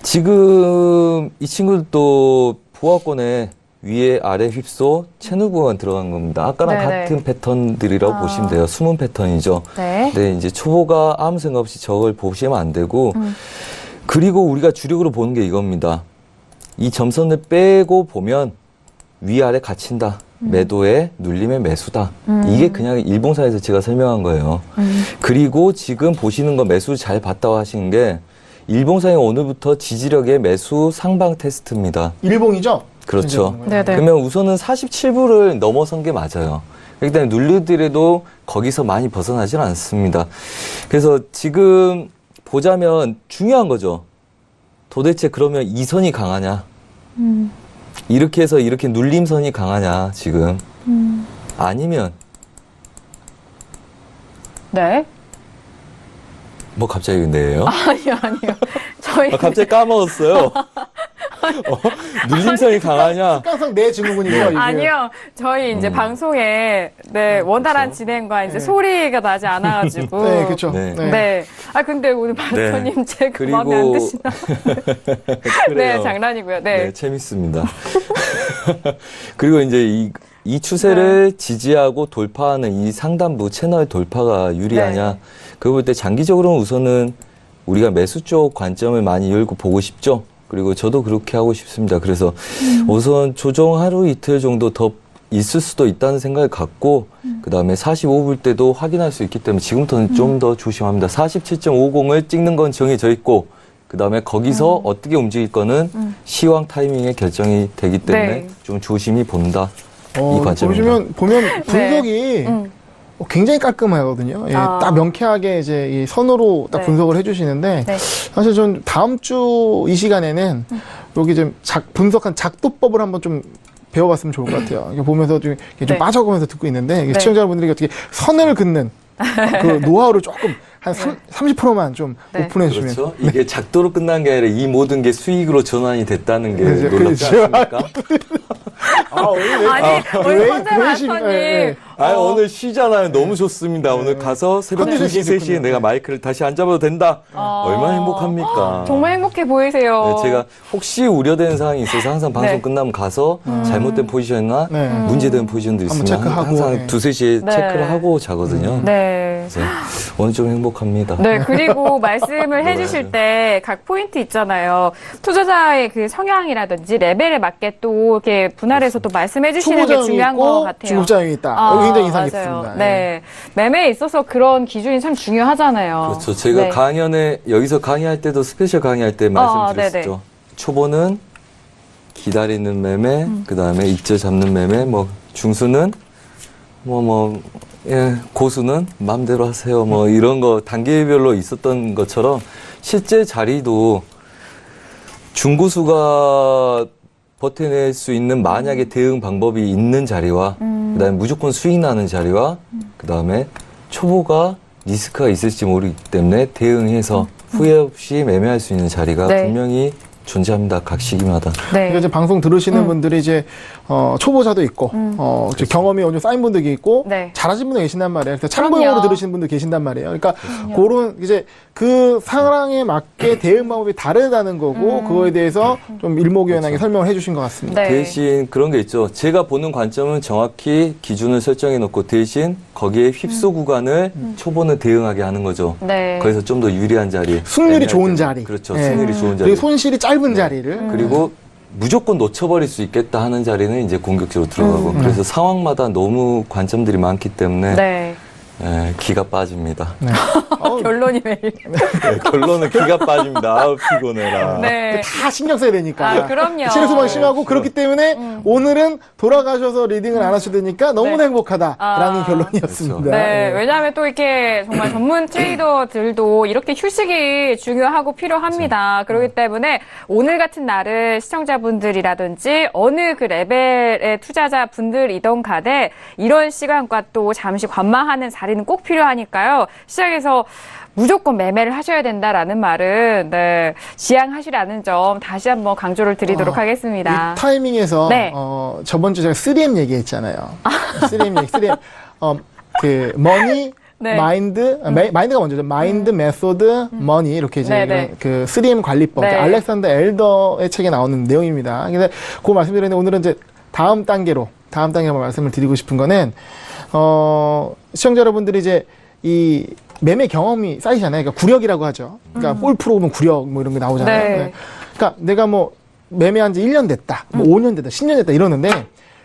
지금 이 친구들도 보합권에 위에 아래 휩소 채널 구간 들어간 겁니다. 아까랑 네네. 같은 패턴들이라고 보시면 돼요. 숨은 패턴이죠. 네. 네, 이제 초보가 아무 생각 없이 저걸 보시면 안 되고 그리고 우리가 주력으로 보는 게 이겁니다. 이 점선을 빼고 보면 위아래 갇힌다. 매도에 눌림의 매수다. 이게 그냥 일봉사에서 제가 설명한 거예요. 그리고 지금 보시는 거 매수 잘 봤다고 하시는 게 일봉사의 오늘부터 지지력의 매수 상방 테스트입니다. 일봉이죠? 그렇죠. 네네. 그러면 우선은 47불을 넘어선 게 맞아요. 그렇기 때문에 눌리더라도 거기서 많이 벗어나질 않습니다. 그래서 지금 보자면 중요한 거죠. 도대체 그러면 이 선이 강하냐? 이렇게 해서 이렇게 눌림선이 강하냐, 지금. 아니면, 네. 뭐 갑자기 근데요? 아니요. 저희 갑자기 까먹었어요. 눌림선이 강하냐? 습관성 내 증후군이죠, 이게. 아니요. 저희 이제 방송에 원활한 진행과 이제 소리가 나지 않아가지고. 네, 그렇죠. 네. 네. 아 근데 오늘 마스터님 제 그리고- 마음에 안 드시나? 그래요. 네, 장난이고요. 네. 네, 재밌습니다. 그리고 이제 이 추세를 지지하고 돌파하는 이 상단부 채널 돌파가 유리하냐. 네. 그거 볼 때 장기적으로는 우선은 우리가 매수 쪽 관점을 많이 열고 보고 싶죠. 그리고 저도 그렇게 하고 싶습니다. 그래서 우선 조정 하루 이틀 정도 더 있을 수도 있다는 생각을 갖고 그 다음에 45불 때도 확인할 수 있기 때문에 지금부터는 좀 더 조심합니다. 47.50을 찍는 건 정해져 있고 그 다음에 거기서 어떻게 움직일 거는 시황 타이밍에 결정이 되기 때문에 네. 좀 조심히 본다. 이 관점입니다. 보면 분석이 굉장히 깔끔하거든요. 예, 아. 딱 명쾌하게 이제 이 선으로 딱 네. 분석을 해주시는데 네. 사실 전 다음 주 이 시간에는 여기 좀 분석한 작도법을 한번 좀 배워봤으면 좋을 것 같아요. 이게 보면서 좀 네. 빠져가면서 듣고 있는데 이게 네. 시청자분들이 어떻게 선을 긋는 그 노하우를 조금 한 30%만 좀 네. 오픈해 주시면. 그렇죠. 이게 작도로 끝난 게 아니라 이 모든 게 수익으로 전환이 됐다는 게 그렇죠. 놀랍지 그렇죠. 않습니까? 아니, 우리 선재 마스터님. 오늘 쉬잖아요. 너무 좋습니다. 오늘 가서 새벽 컨디션 2시, 좋겠군요. 3시에 내가 마이크를 다시 안 잡아도 된다. 얼마나 행복합니까? 정말 행복해 보이세요. 네, 제가 혹시 우려되는 사항이 있어서 항상 방송 네. 끝나면 가서 잘못된 포지션이나 네. 문제되는 포지션도 한번 있으면 체크하고, 항상 네. 2-3시에 네. 체크를 하고 자거든요. 네. 그래서 오늘 좀 행복합니다. 네, 그리고 말씀을 해주실 때 각 포인트 있잖아요. 투자자의 그 성향이라든지 레벨에 맞게 또 이렇게 분할해서 또 말씀해 주시는 게 초보자용이 중요한 것 있고 같아요. 중급자용이 있다. 여기 굉장히 인상 맞아요. 깊습니다. 네. 매매에 있어서 그런 기준이 참 중요하잖아요. 그렇죠. 제가 네. 강연에 여기서 강의할 때도 스페셜 강의할 때 말씀드렸죠. 네네. 초보는 기다리는 매매, 그다음에 입절 잡는 매매, 뭐 중수는 고수는 마음대로 하세요. 뭐 이런 거 단계별로 있었던 것처럼 실제 자리도 중고수가 버텨낼 수 있는 만약에 대응 방법이 있는 자리와 그다음에 무조건 수익 나는 자리와 그다음에 초보가 리스크가 있을지 모르기 때문에 대응해서 후회 없이 매매할 수 있는 자리가 네. 분명히 존재합니다. 각 시기마다. 네. 그러니까 이제 방송 들으시는 분들이 이제 초보자도 있고 이제 경험이 어느 정도 쌓인 분들이 있고 네. 잘하신 분도 계신단 말이에요. 그래서 참고용으로 그럼요. 들으시는 분도 계신단 말이에요. 그러니까 그런 이제 그 상황에 맞게 대응 방법이 다르다는 거고 그거에 대해서 좀 일목요연하게 설명을 해주신 것 같습니다. 네. 대신 그런 게 있죠. 제가 보는 관점은 정확히 기준을 설정해 놓고 대신 거기에 휩소 구간을 초보는 대응하게 하는 거죠. 네. 거기서 좀 더 유리한 자리. 승률이 애매할 좋은 때는. 자리. 그렇죠. 예. 승률이 좋은 자리. 그리고 손실이 짧은 자리를. 그리고 무조건 놓쳐버릴 수 있겠다 하는 자리는 이제 공격적으로 들어가고. 그래서 상황마다 너무 관점들이 많기 때문에 네. 기가 빠집니다. 네. 결론이 매일. 네, 결론은 기가 빠집니다. 아우 피곤해라. 네. 다 신경 써야 되니까. 아, 그럼요. 스트레스 많이 심하고 그렇기 때문에 오늘은 돌아가셔서 리딩을 안 하셔도 되니까 너무나 네. 행복하다라는 아. 결론이었습니다. 네, 예. 왜냐하면 또 이렇게 정말 전문 트레이더들도 이렇게 휴식이 중요하고 필요합니다. 그렇기 때문에 오늘 같은 날은 시청자분들이라든지 어느 그 레벨의 투자자분들이던 간에 이런 시간과 또 잠시 관망하는 자리는 꼭 필요하니까요. 시장에서 무조건 매매를 하셔야 된다라는 말은 네, 지양하시라는 점 다시 한번 강조를 드리도록 하겠습니다. 이 타이밍에서 네. 저번 주 제가 3M 얘기했잖아요. 3M 얘기, 3M 그 머니, 네. 마인드, 마인드가 먼저죠. 마인드, 메소드, 머니 이렇게 이제 네, 이런 네. 그 3M 관리법, 네. 알렉산더 엘더의 책에 나오는 내용입니다. 그래서 그 말씀드렸는데 오늘은 이제 다음 단계로 한번 말씀을 드리고 싶은 거는 시청자 여러분들이 이제 이 매매 경험이 쌓이잖아요. 그러니까 구력이라고 하죠. 그러니까 볼 프로 보면 구력 뭐 이런 게 나오잖아요. 네. 네. 그러니까 내가 뭐 매매한 지 1년 됐다, 뭐 5년 됐다, 10년 됐다 이러는데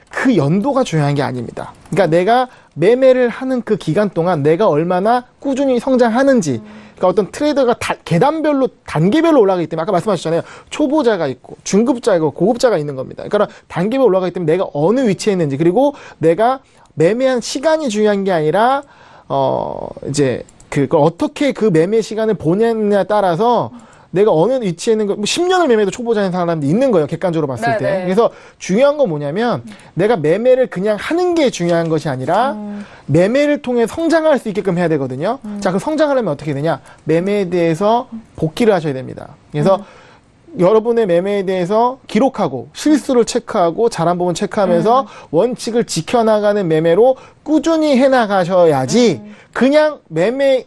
그 연도가 중요한 게 아닙니다. 그러니까 내가 매매를 하는 그 기간 동안 내가 얼마나 꾸준히 성장하는지, 그러니까 어떤 트레이더가 계단별로, 단계별로 올라가기 때문에 아까 말씀하셨잖아요. 초보자가 있고 중급자가 있고 고급자가 있는 겁니다. 그러니까 단계별로 올라가기 때문에 내가 어느 위치에 있는지, 그리고 내가 매매한 시간이 중요한 게 아니라 이제 그걸 어떻게 그 매매 시간을 보내느냐에 따라서 내가 어느 위치에 있는 거, 뭐 10년을 매매도 초보자인 사람도 있는 거예요. 객관적으로 봤을 때. 네네. 그래서 중요한 건 뭐냐면 내가 매매를 그냥 하는 게 중요한 것이 아니라 매매를 통해 성장할 수 있게끔 해야 되거든요. 자, 그 성장하려면 어떻게 되냐? 매매에 대해서 복기를 하셔야 됩니다. 그래서 여러분의 매매에 대해서 기록하고 실수를 체크하고 잘한 부분 체크하면서 원칙을 지켜나가는 매매로 꾸준히 해나가셔야지 그냥 매매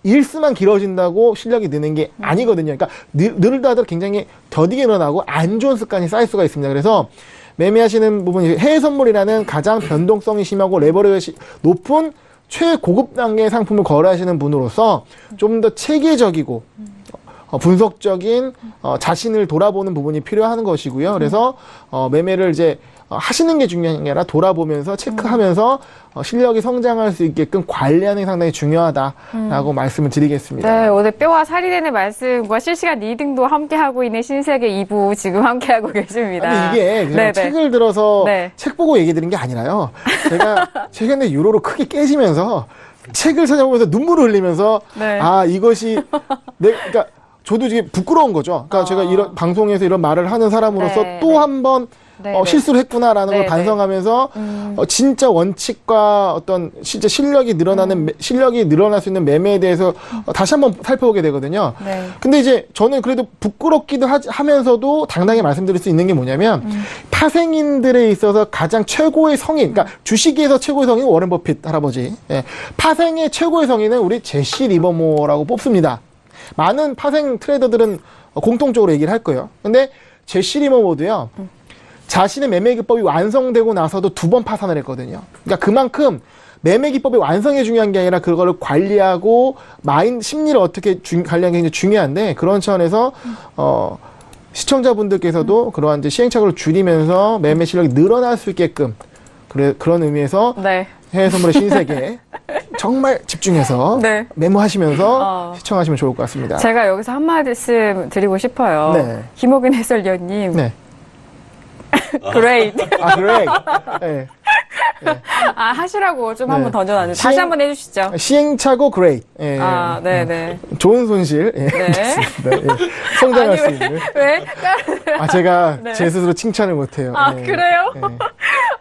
일수만 길어진다고 실력이 느는 게 아니거든요. 그러니까 늘다 하더라도 굉장히 더디게 일어나고 안 좋은 습관이 쌓일 수가 있습니다. 그래서 매매하시는 부분이 해외 선물이라는 가장 변동성이 심하고 레버리지 높은 최고급 단계의 상품을 거래하시는 분으로서 좀 더 체계적이고 분석적인 자신을 돌아보는 부분이 필요한 것이고요. 그래서 매매를 이제 하시는 게 중요한 게 아니라 돌아보면서 체크하면서 실력이 성장할 수 있게끔 관리하는 게 상당히 중요하다라고 말씀을 드리겠습니다. 네, 오늘 뼈와 살이 되는 말씀과 실시간 리딩도 함께하고 있는 신세계 2부 지금 함께하고 계십니다. 아니 이게 그냥 네네. 책을 들어서 네. 책 보고 얘기 드린 게 아니라요. 제가 최근에 유로로 크게 깨지면서 책을 찾아보면서 눈물을 흘리면서 네. 아 이것이 그러니까 저도 이게 부끄러운 거죠. 그러니까 제가 이런 방송에서 이런 말을 하는 사람으로서 네, 또 네. 한 번 네, 실수를 했구나라는 네, 걸 반성하면서 진짜 원칙과 어떤 진짜 실력이 늘어날 수 있는 매매에 대해서 다시 한번 살펴보게 되거든요. 네. 근데 이제 저는 그래도 부끄럽기도 하면서도 당당히 말씀드릴 수 있는 게 뭐냐면 파생인들에 있어서 가장 최고의 성인, 그러니까 주식에서 최고의 성인 워렌 버핏 할아버지, 예. 파생의 최고의 성인은 우리 제시 리버모어라고 뽑습니다. 많은 파생 트레이더들은 공통적으로 얘기를 할 거예요. 근데 제시 리버모어도요, 자신의 매매 기법이 완성되고 나서도 2번 파산을 했거든요. 그러니까 그만큼 매매 기법의 완성이 중요한 게 아니라 그거를 관리하고 심리를 어떻게 관리하는 게 굉장히 중요한데, 그런 차원에서 시청자분들께서도 그러한 이제 시행착오를 줄이면서 매매 실력이 늘어날 수 있게끔 그런 의미에서 네. 해외 선물의 신세계 정말 집중해서 네. 메모하시면서 시청하시면 좋을 것 같습니다. 제가 여기서 한 말씀 드리고 싶어요. 네. 김호균 해설위원님. 네. Great. 그래. 네. 하시라고 좀 네. 한번 던져놨는데 다시 한번 해주시죠. 시행착오 그레이트. 예. 네네. 좋은 손실. 예. 네. 네. 예. 성장할 수 있는. 왜? 제가 네. 제 스스로 칭찬을 못해요. 예. 그래요? 예.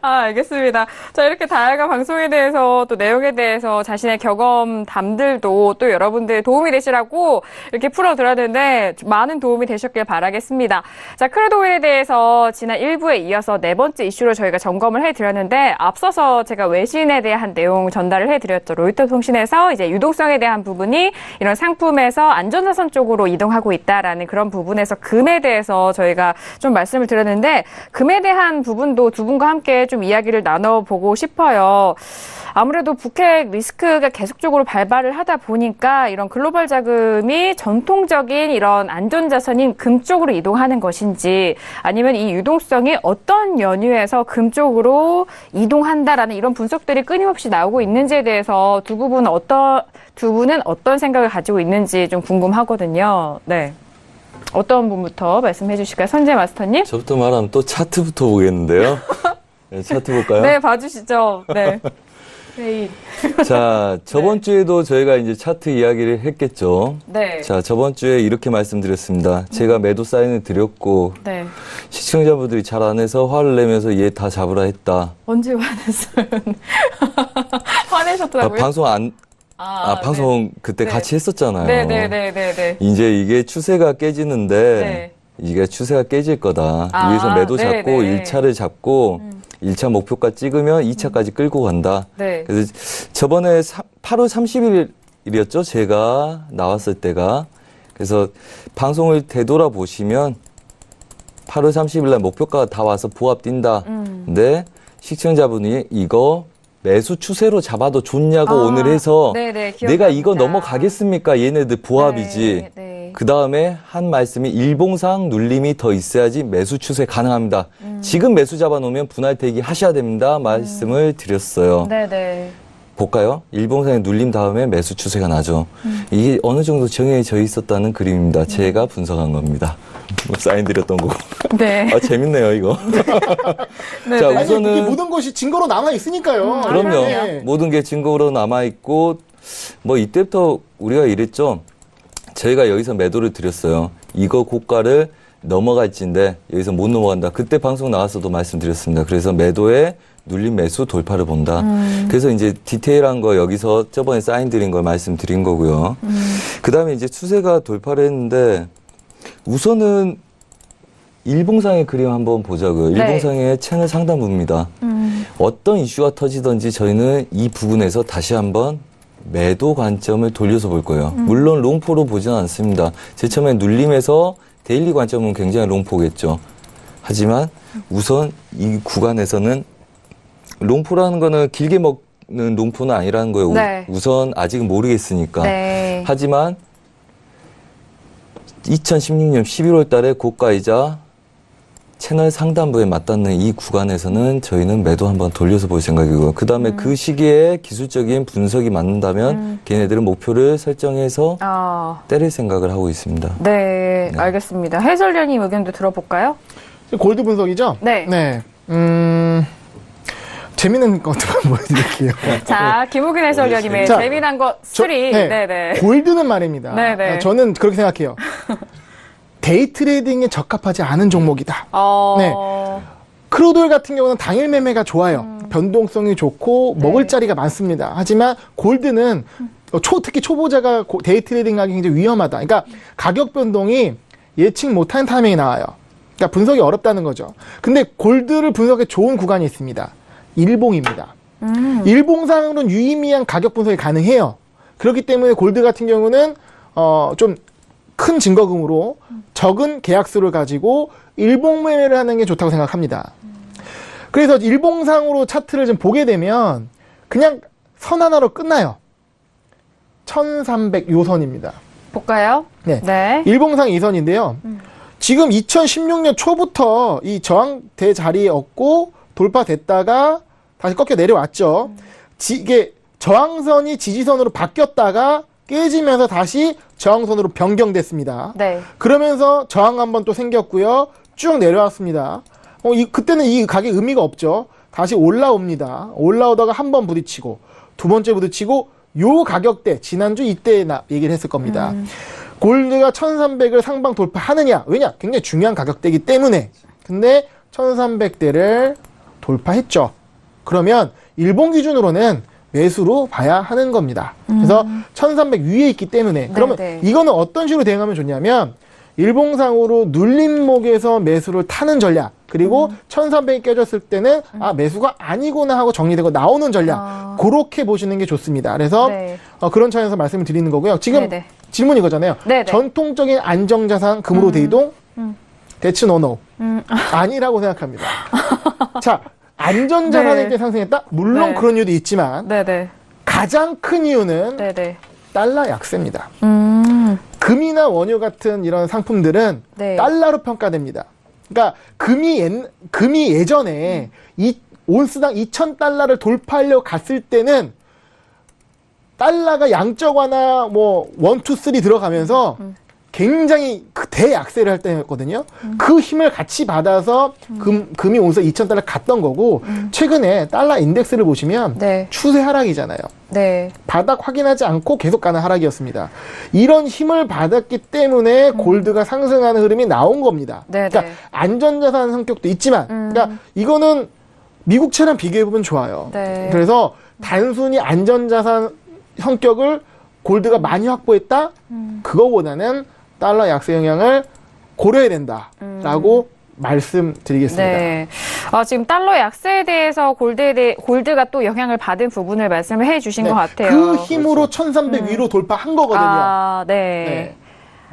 알겠습니다. 자, 이렇게 다양한 방송에 대해서 또 내용에 대해서 자신의 경험담들도 또 여러분들 도움이 되시라고 이렇게 풀어드렸는데 많은 도움이 되셨길 바라겠습니다. 자, 크루도일에 대해서 지난 1부에 이어서 4번째 이슈로 저희가 점검을 해드렸는데 앞서서 제가 외신에 대한 내용 전달을 해드렸죠. 로이터 통신에서 이제 유동성에 대한 부분이 이런 상품에서 안전자산 쪽으로 이동하고 있다라는 그런 부분에서 금에 대해서 저희가 좀 말씀을 드렸는데 금에 대한 부분도 두 분과 함께 좀 이야기를 나눠보고 싶어요. 아무래도 북핵 리스크가 계속적으로 발발을 하다 보니까 이런 글로벌 자금이 전통적인 이런 안전자산인 금 쪽으로 이동하는 것인지 아니면 이 유동성이 어떤 연유에서 금 쪽으로 이동한다라는 이런 분석들이 끊임없이 나오고 있는지에 대해서 두 분은 어떤 생각을 가지고 있는지 좀 궁금하거든요. 네. 어떤 분부터 말씀해 주실까요? 선재 마스터님? 저부터 말하면 또 차트부터 보겠는데요. 네, 차트 볼까요? 네, 봐주시죠. 네. 자, 저번 주에도 저희가 이제 차트 이야기를 했겠죠. 네. 자, 저번 주에 이렇게 말씀드렸습니다. 제가 매도 사인을 드렸고, 네. 시청자분들이 잘 안 해서 화를 내면서 얘 다 잡으라 했다. 언제 화냈어요? 화내셨더라고요? 방송 그때 네. 같이 했었잖아요. 네네네네네. 이제 이게 추세가 깨지는데, 네. 이게 추세가 깨질 거다. 위에서 매도 네네. 잡고 1차를 잡고 1차 목표가 찍으면 2차까지 끌고 간다. 네. 그래서 저번에 8월 30일이었죠. 제가 나왔을 때가. 그래서 방송을 되돌아보시면 8월 30일 날 목표가가 다 와서 보합 뛴다. 근데 시청자분이 이거 매수 추세로 잡아도 좋냐고 오늘 해서 네네, 내가 이거 기억납니다. 넘어가겠습니까? 얘네들 보합이지. 네, 네. 그 다음에 한 말씀이 일봉상 눌림이 더 있어야지 매수 추세 가능합니다. 지금 매수 잡아놓으면 분할 대기 하셔야 됩니다. 말씀을 드렸어요. 네네. 볼까요? 일봉상에 눌림 다음에 매수 추세가 나죠. 이게 어느 정도 정해져 있었다는 그림입니다. 제가 분석한 겁니다. 뭐 사인 드렸던 거고. 네. 재밌네요, 이거. 네. 자, 네. 우선은 이게 모든 것이 증거로 남아 있으니까요. 그럼요. 네. 모든 게 증거로 남아있고, 뭐, 이때부터 우리가 이랬죠. 저희가 여기서 매도를 드렸어요. 이거 고가를 넘어갈지인데, 여기서 못 넘어간다. 그때 방송 나와서도 말씀드렸습니다. 그래서 매도에 눌림 매수 돌파를 본다. 그래서 이제 디테일한 거 여기서 저번에 사인 드린 걸 말씀드린 거고요. 그 다음에 이제 추세가 돌파를 했는데, 우선은 일봉상의 그림 한번 보자고요. 네. 일봉상의 채널 상단부입니다. 어떤 이슈가 터지든지 저희는 이 부분에서 다시 한번 매도 관점을 돌려서 볼 거예요. 물론 롱포로 보지는 않습니다. 제일 처음에 눌림에서 데일리 관점은 굉장히 롱포겠죠. 하지만 우선 이 구간에서는 롱포라는 거는 길게 먹는 롱포는 아니라는 거예요. 네. 우선 아직은 모르겠으니까. 네. 하지만 2016년 11월 달에 고가이자 채널 상단부에 맞닿는 이 구간에서는 저희는 매도 한번 돌려서 볼 생각이고요. 그 다음에 그 시기에 기술적인 분석이 맞는다면 걔네들은 목표를 설정해서 때릴 생각을 하고 있습니다. 네, 알겠습니다. 해설위원님 의견도 들어볼까요? 골드 분석이죠? 네. 재밌는 것들만 보여드릴게요. 자, 김우균 해설위원님의 자, 재미난 것 3. 네네. 골드는 말입니다. 네네. 저는 그렇게 생각해요. 데이 트레이딩에 적합하지 않은 종목이다. 네. 크루드오일 같은 경우는 당일 매매가 좋아요. 변동성이 좋고 네. 먹을 자리가 많습니다. 하지만 골드는 특히 초보자가 데이 트레이딩하기 굉장히 위험하다. 그러니까 가격 변동이 예측 못하는 타이밍이 나와요. 그러니까 분석이 어렵다는 거죠. 근데 골드를 분석에 좋은 구간이 있습니다. 일봉입니다. 일봉상으로는 유의미한 가격 분석이 가능해요. 그렇기 때문에 골드 같은 경우는 좀 큰 증거금으로 적은 계약수를 가지고 일봉 매매를 하는 게 좋다고 생각합니다. 그래서 일봉상으로 차트를 좀 보게 되면 그냥 선 하나로 끝나요. 1300 요선입니다. 볼까요? 네. 네. 일봉상 2선인데요. 지금 2016년 초부터 이 저항대 자리에 얻고 돌파됐다가 다시 꺾여 내려왔죠. 이게 저항선이 지지선으로 바뀌었다가 깨지면서 다시 저항선으로 변경됐습니다. 네. 그러면서 저항 한번 또 생겼고요. 쭉 내려왔습니다. 그때는 이 가격이 의미가 없죠. 다시 올라옵니다. 올라오다가 한 번 부딪히고 두 번째 부딪히고 요 가격대 지난주 이때 얘기를 했을 겁니다. 골드가 1300을 상방 돌파하느냐. 왜냐? 굉장히 중요한 가격대이기 때문에. 근데 1300대를 돌파했죠. 그러면 일본 기준으로는 매수로 봐야 하는 겁니다. 그래서 1300 위에 있기 때문에. 그러면 네. 이거는 어떤 식으로 대응하면 좋냐면 일봉상으로 눌림목에서 매수를 타는 전략. 그리고 1300이 깨졌을 때는 매수가 아니구나 하고 정리되고 나오는 전략. 그렇게 보시는 게 좋습니다. 그래서 네. 그런 차원에서 말씀을 드리는 거고요. 지금 네네. 질문 이거잖아요. 네네. 전통적인 안정자산 금으로 대이동 대츠 노노 아니라고 생각합니다. 자, 안전자산에 네. 상승했다? 물론 네. 그런 이유도 있지만 네네. 가장 큰 이유는 네네. 달러 약세입니다. 금이나 원유 같은 이런 상품들은 네. 달러로 평가됩니다. 그러니까 금이 예전에 온스당 2,000달러를 돌파하려고 갔을 때는 달러가 양적 완화 뭐 1, 2, 3 들어가면서 굉장히 대약세를 할 때였거든요. 그 힘을 같이 받아서 금이 온서 2,000달러 갔던 거고 최근에 달러 인덱스를 보시면 네. 추세 하락이잖아요. 네. 바닥 확인하지 않고 계속 가는 하락이었습니다. 이런 힘을 받았기 때문에 골드가 상승하는 흐름이 나온 겁니다. 네네. 그러니까 안전자산 성격도 있지만, 그러니까 이거는 미국채랑 비교해보면 좋아요. 네. 그래서 단순히 안전자산 성격을 골드가 많이 확보했다? 그거보다는 달러 약세 영향을 고려해야 된다라고 말씀드리겠습니다. 네. 지금 달러 약세에 대해서 골드가 또 영향을 받은 부분을 말씀을 해주신 네. 것 같아요. 그 힘으로 1300 위로 돌파한 거거든요. 네. 네.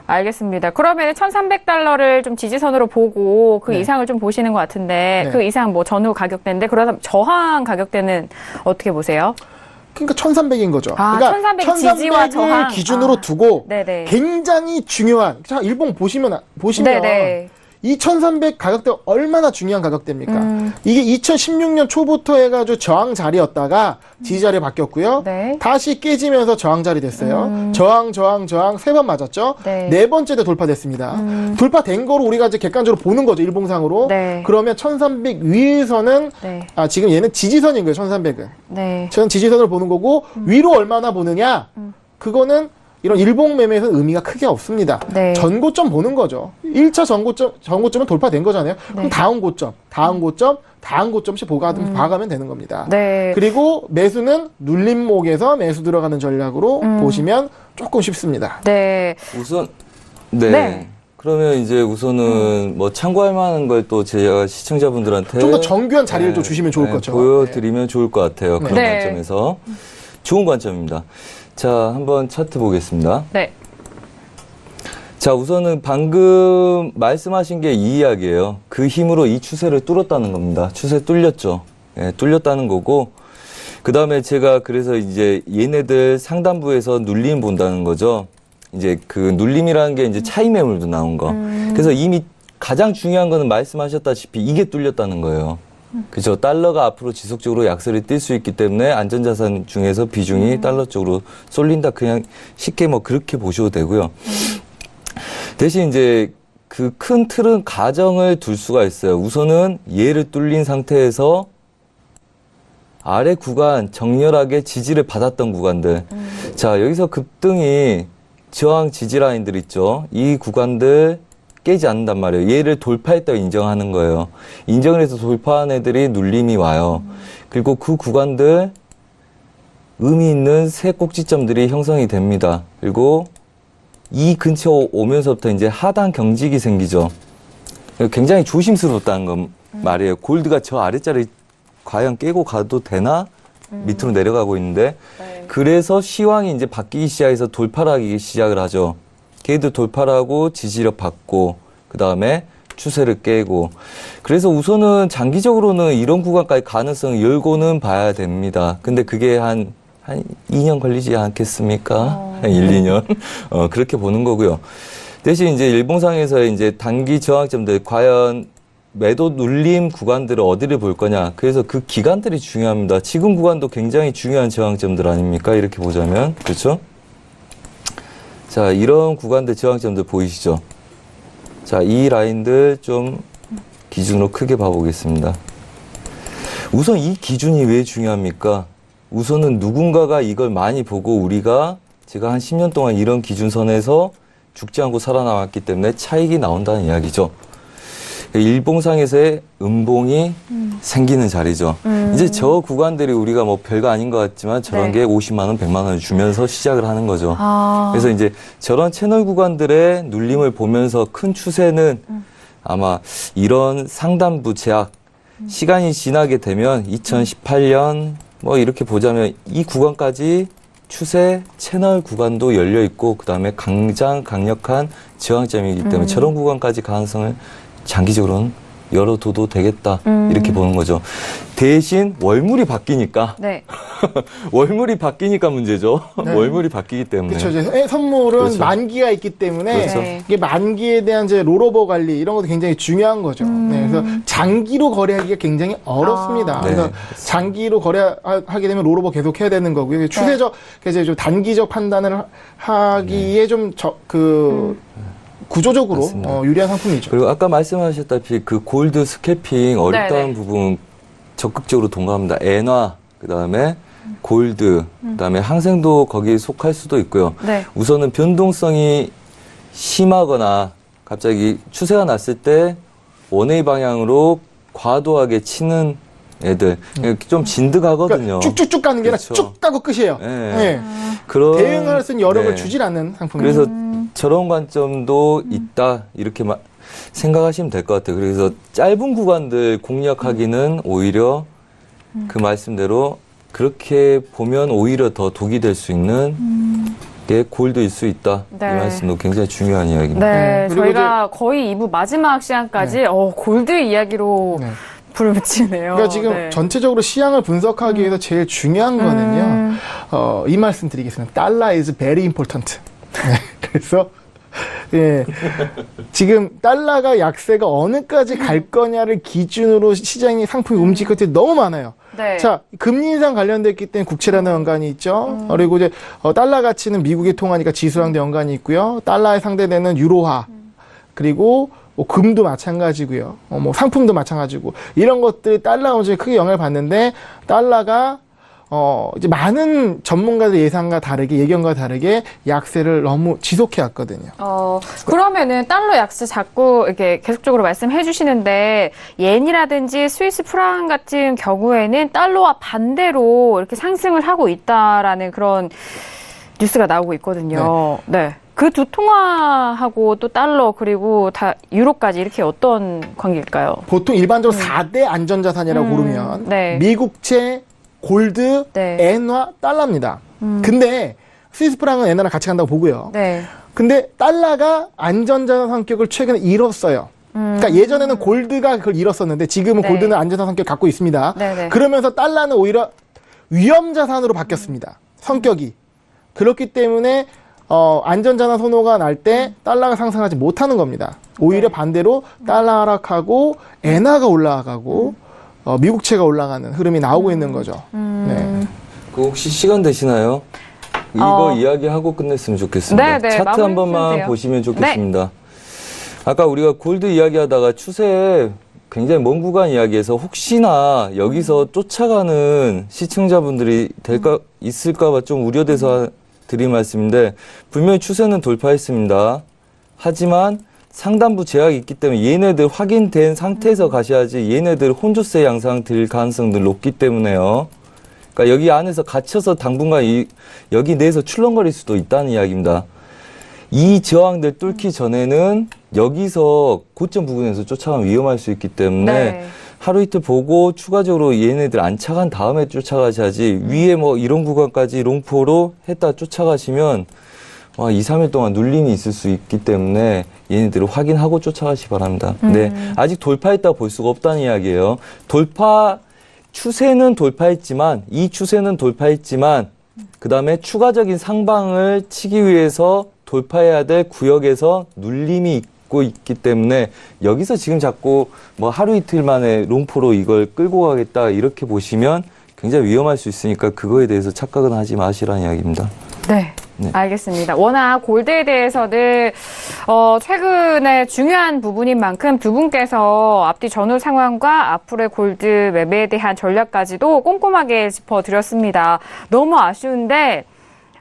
알겠습니다. 그러면 1300달러를 좀 지지선으로 보고 그 네. 이상을 좀 보시는 것 같은데 네. 그 이상 뭐 전후 가격대인데 그러다 저항 가격대는 어떻게 보세요? 그러니까 1300인 거죠. 그러니까 1300 지지와 1300을 저항. 기준으로 두고 네네. 굉장히 중요한, 자, 일봉 보시면 네네. 이 1300 가격대가 얼마나 중요한 가격대입니까? 이게 2016년 초부터 해가지고 저항 자리였다가 지지 자리에 바뀌었고요. 네. 다시 깨지면서 저항 자리 됐어요. 저항 세 번 맞았죠. 네. 네 번째 때 돌파됐습니다. 돌파된 거로 우리가 이제 객관적으로 보는 거죠. 일봉상으로. 네. 그러면 1300 위에서는 네. 지금 얘는 지지선인 거예요. 1300은. 네. 저는 지지선을 보는 거고 위로 얼마나 보느냐 그거는 이런 일봉 매매에서는 의미가 크게 없습니다. 네. 전고점 보는 거죠. 1차 전고점은 돌파된 거잖아요. 그럼 다음 고점씩 봐가면 되는 겁니다. 네. 그리고 매수는 눌림목에서 매수 들어가는 전략으로 보시면 조금 쉽습니다. 네. 우선 네. 네. 그러면 이제 우선은 뭐 참고할 만한 걸 또 제가 시청자분들한테 좀 더 정교한 자리를 좀 주시면 좋을 거죠. 보여드리면 좋을 것 같아요. 그런 네. 관점에서 좋은 관점입니다. 자, 한번 차트 보겠습니다. 네. 자, 우선은 방금 말씀하신 게 이 이야기예요. 그 힘으로 이 추세를 뚫었다는 겁니다. 추세 뚫렸죠. 예, 뚫렸다는 거고, 그 다음에 제가 그래서 이제 얘네들 상단부에서 눌림 본다는 거죠. 이제 그 눌림이라는 게 이제 차익 매물도 나온 거. 그래서 이미 가장 중요한 거는 말씀하셨다시피 이게 뚫렸다는 거예요. 그죠. 달러가 앞으로 지속적으로 약세를 띌 수 있기 때문에 안전자산 중에서 비중이 달러 쪽으로 쏠린다. 그냥 쉽게 뭐 그렇게 보셔도 되고요. 대신 이제 그 큰 틀은 가정을 둘 수가 있어요. 우선은 얘를 뚫린 상태에서 아래 구간 정렬하게 지지를 받았던 구간들. 자, 여기서 급등이 저항 지지 라인들 있죠. 이 구간들 깨지 않는단 말이에요. 얘를 돌파했다고 인정하는 거예요. 인정을 해서 돌파한 애들이 눌림이 와요. 그리고 그 구간들 의미 있는 새 꼭지점들이 형성이 됩니다. 그리고 이 근처 오면서부터 이제 하단 경직이 생기죠. 굉장히 조심스럽다는 건 말이에요. 골드가 저 아래자리 과연 깨고 가도 되나? 밑으로 내려가고 있는데 네. 그래서 시황이 이제 바뀌기 시작해서 돌파를 하기 시작을 하죠. 걔도 돌파를 하고 지지력 받고 그 다음에 추세를 깨고 그래서 우선은 장기적으로는 이런 구간까지 가능성을 열고는 봐야 됩니다. 근데 그게 한 2년 걸리지 않겠습니까? 한 1, 2년? 그렇게 보는 거고요. 대신 이제 일봉상에서의 이제 단기 저항점들 과연 매도 눌림 구간들을 어디를 볼 거냐. 그래서 그 기간들이 중요합니다. 지금 구간도 굉장히 중요한 저항점들 아닙니까? 이렇게 보자면. 그렇죠? 자, 이런 구간들 저항점들 보이시죠? 자, 이 라인들 좀 기준으로 크게 봐보겠습니다. 우선 이 기준이 왜 중요합니까? 우선은 누군가가 이걸 많이 보고 우리가 제가 한 10년 동안 이런 기준선에서 죽지 않고 살아남았기 때문에 차익이 나온다는 이야기죠. 일봉상에서의 음봉이 생기는 자리죠. 이제 저 구간들이 우리가 뭐 별거 아닌 것 같지만 저런 네. 게 50만 원, 100만 원을 주면서 시작을 하는 거죠. 아. 그래서 이제 저런 채널 구간들의 눌림을 보면서 큰 추세는 아마 이런 상단부 제약 시간이 지나게 되면 2018년 뭐 이렇게 보자면 이 구간까지 추세 채널 구간도 열려 있고 그다음에 강력한 저항점이기 때문에 저런 구간까지 가능성을 장기적으로는 열어둬도 되겠다 이렇게 보는 거죠. 대신 월물이 바뀌니까 네. 월물이 바뀌니까 문제죠. 네. 월물이 바뀌기 때문에. 그렇죠. 이제 선물은 그렇죠. 만기가 있기 때문에 그렇죠. 네. 이게 만기에 대한 이제 롤오버 관리 이런 것도 굉장히 중요한 거죠. 네, 그래서 장기로 거래하기가 굉장히 어렵습니다. 아. 그래서 네. 장기로 거래하게 되면 롤오버 계속 해야 되는 거고요. 추세적, 이제 좀 단기적 판단을 하기에 좀 구조적으로 맞습니다. 유리한 상품이죠. 그리고 아까 말씀하셨다시피 그 골드 스캐핑 어렵다는 네네. 부분 적극적으로 동감합니다. 엔화, 그 다음에 골드, 그 다음에 항생도 거기에 속할 수도 있고요. 네. 우선은 변동성이 심하거나 갑자기 추세가 났을 때 원웨이 방향으로 과도하게 치는 애들 좀 진득하거든요. 그러니까 쭉쭉쭉 가는 게 아니라 그렇죠. 쭉 가고 끝이에요. 네. 네. 그런 대응할 수 있는 여력을 네. 주질 않는 상품이죠. 그래서 저런 관점도 있다 이렇게 생각하시면 될 것 같아요. 그래서 짧은 구간들 공략하기는 오히려 그 말씀대로 그렇게 보면 오히려 더 독이 될 수 있는 게 골드일 수 있다. 네. 이 말씀도 굉장히 중요한 이야기입니다. 네. 네. 그리고 저희가 거의 2부 마지막 시간까지 골드 이야기로 네. 불을 붙이네요. 그러니까 지금 네. 전체적으로 시장을 분석하기 위해서 제일 중요한 거는요. 이 말씀 드리겠습니다. 달러 is very important. 네, 그래서 예, 지금 달러가 약세가 어느까지 갈 거냐를 기준으로 시장이 상품이 움직일 것들이 너무 많아요. 네. 자, 금리 인상 관련됐기 때문에 국채라는 연관이 있죠. 그리고 이제 달러 가치는 미국에 통하니까 지수랑도 연관이 있고요. 달러에 상대되는 유로화 그리고 뭐 금도 마찬가지고요. 뭐 상품도 마찬가지고 이런 것들이 달러 움직임에 크게 영향을 받는데 달러가 이제 많은 전문가들 예상과 다르게 예견과 다르게 약세를 너무 지속해 왔거든요. 그러면은 달러 약세 자꾸 이렇게 계속적으로 말씀해 주시는데 옌이라든지 스위스 프랑 같은 경우에는 달러와 반대로 이렇게 상승을 하고 있다라는 그런 뉴스가 나오고 있거든요. 네. 그 두 통화하고 또 달러 그리고 다 유로까지 이렇게 어떤 관계일까요? 보통 일반적으로 4대 안전자산이라고 부르면 네. 미국채, 골드, 네. 엔화, 달러입니다. 근데 스위스 프랑은 엔화랑 같이 간다고 보고요. 네. 근데 달러가 안전자산 성격을 최근에 잃었어요. 그러니까 예전에는 골드가 그걸 잃었었는데 지금은 네. 골드는 안전자산 성격을 갖고 있습니다. 네네. 그러면서 달러는 오히려 위험자산으로 바뀌었습니다. 성격이. 그렇기 때문에 안전자산 선호가 날 때 달러가 상승하지 못하는 겁니다. 오히려 반대로 달러 하락하고 엔화가 올라가고 미국채가 올라가는 흐름이 나오고 있는 거죠. 네. 그 혹시 시간 되시나요? 이거 이야기하고 끝냈으면 좋겠습니다. 네, 네, 차트 마무리 한 번만 해주세요. 보시면 좋겠습니다. 아까 우리가 골드 이야기하다가 추세 굉장히 먼 구간 이야기해서 혹시나 여기서 쫓아가는 시청자분들이 있을까봐 좀 우려돼서 드린 말씀인데 분명히 추세는 돌파했습니다. 하지만 상담부 제약이 있기 때문에 얘네들 확인된 상태에서 가셔야지 얘네들 혼조세 양상 될 가능성들 높기 때문에요. 그러니까 여기 안에서 갇혀서 당분간 여기 내에서 출렁거릴 수도 있다는 이야기입니다. 이 저항들 뚫기 전에는 여기서 고점 부근에서 쫓아가면 위험할 수 있기 때문에 네. 하루 이틀 보고 추가적으로 얘네들 안착한 다음에 쫓아가셔야지 위에 뭐 이런 구간까지 롱포로 했다 쫓아가시면 2, 3일 동안 눌림이 있을 수 있기 때문에 얘네들을 확인하고 쫓아가시기 바랍니다. 근데 아직 돌파했다 볼 수가 없다는 이야기예요. 추세는 돌파했지만 이 추세는 돌파했지만 그 다음에 추가적인 상방을 치기 위해서 돌파해야 될 구역에서 눌림이 있고 있기 때문에 여기서 지금 자꾸 뭐 하루 이틀 만에 롱포로 이걸 끌고 가겠다 이렇게 보시면 굉장히 위험할 수 있으니까 그거에 대해서 착각은 하지 마시라는 이야기입니다. 네. 네. 알겠습니다. 워낙 골드에 대해서는 최근에 중요한 부분인 만큼 두 분께서 앞뒤 전후 상황과 앞으로의 골드 매매에 대한 전략까지도 꼼꼼하게 짚어드렸습니다. 너무 아쉬운데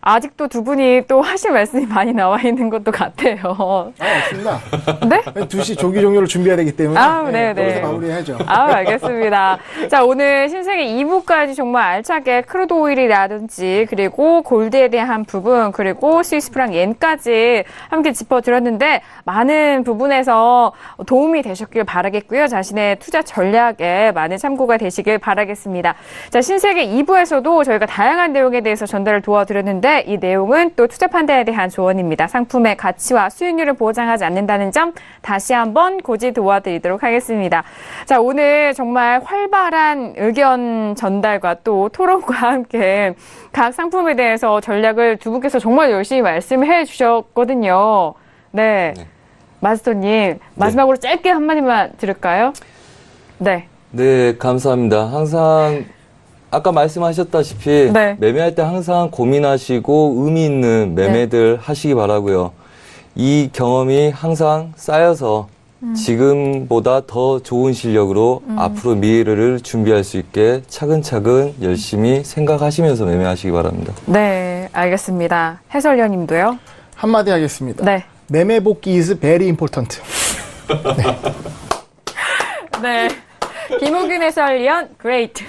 아직도 두 분이 또 하실 말씀이 많이 나와 있는 것도 같아요. 없습니다. 네? 2시 조기 종료를 준비해야 되기 때문에 네네. 거기서 마무리해야죠. 알겠습니다. 자, 오늘 신세계 2부까지 정말 알차게 크루드 오일이라든지 그리고 골드에 대한 부분 그리고 스위스프랑 옌까지 함께 짚어드렸는데 많은 부분에서 도움이 되셨길 바라겠고요. 자신의 투자 전략에 많은 참고가 되시길 바라겠습니다. 자, 신세계 2부에서도 저희가 다양한 내용에 대해서 전달을 도와드렸는데 이 내용은 또 투자 판단에 대한 조언입니다. 상품의 가치와 수익률을 보장하지 않는다는 점 다시 한번 고지 도와드리도록 하겠습니다. 자, 오늘 정말 활발한 의견 전달과 또 토론과 함께 각 상품에 대해서 전략을 두 분께서 정말 열심히 말씀해 주셨거든요. 네. 마스터님, 마지막으로 짧게 한마디만 들을까요? 네. 네, 감사합니다. 항상 아까 말씀하셨다시피 네. 매매할 때 항상 고민하시고 의미 있는 매매들 하시기 바라고요. 이 경험이 항상 쌓여서 지금보다 더 좋은 실력으로 앞으로 미래를 준비할 수 있게 차근차근 열심히 생각하시면서 매매하시기 바랍니다. 네, 알겠습니다. 해설위원님도요? 한마디 하겠습니다. 네. 매매 복귀 is very important. 네. 김우균 해설위원, great.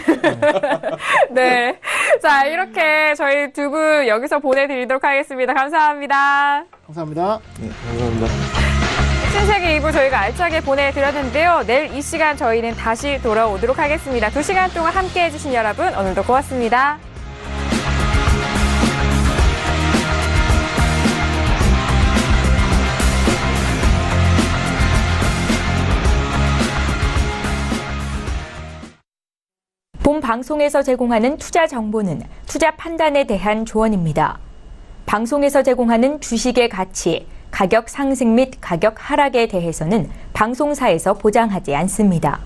네. 자, 이렇게 저희 두 분 여기서 보내드리도록 하겠습니다. 감사합니다. 감사합니다. 네, 감사합니다. 신세계 2부 저희가 알차게 보내드렸는데요. 내일 이 시간 저희는 다시 돌아오도록 하겠습니다. 2시간 동안 함께 해주신 여러분, 오늘도 고맙습니다. 본 방송에서 제공하는 투자 정보는 투자 판단에 대한 조언입니다. 방송에서 제공하는 주식의 가치, 가격 상승 및 가격 하락에 대해서는 방송사에서 보장하지 않습니다.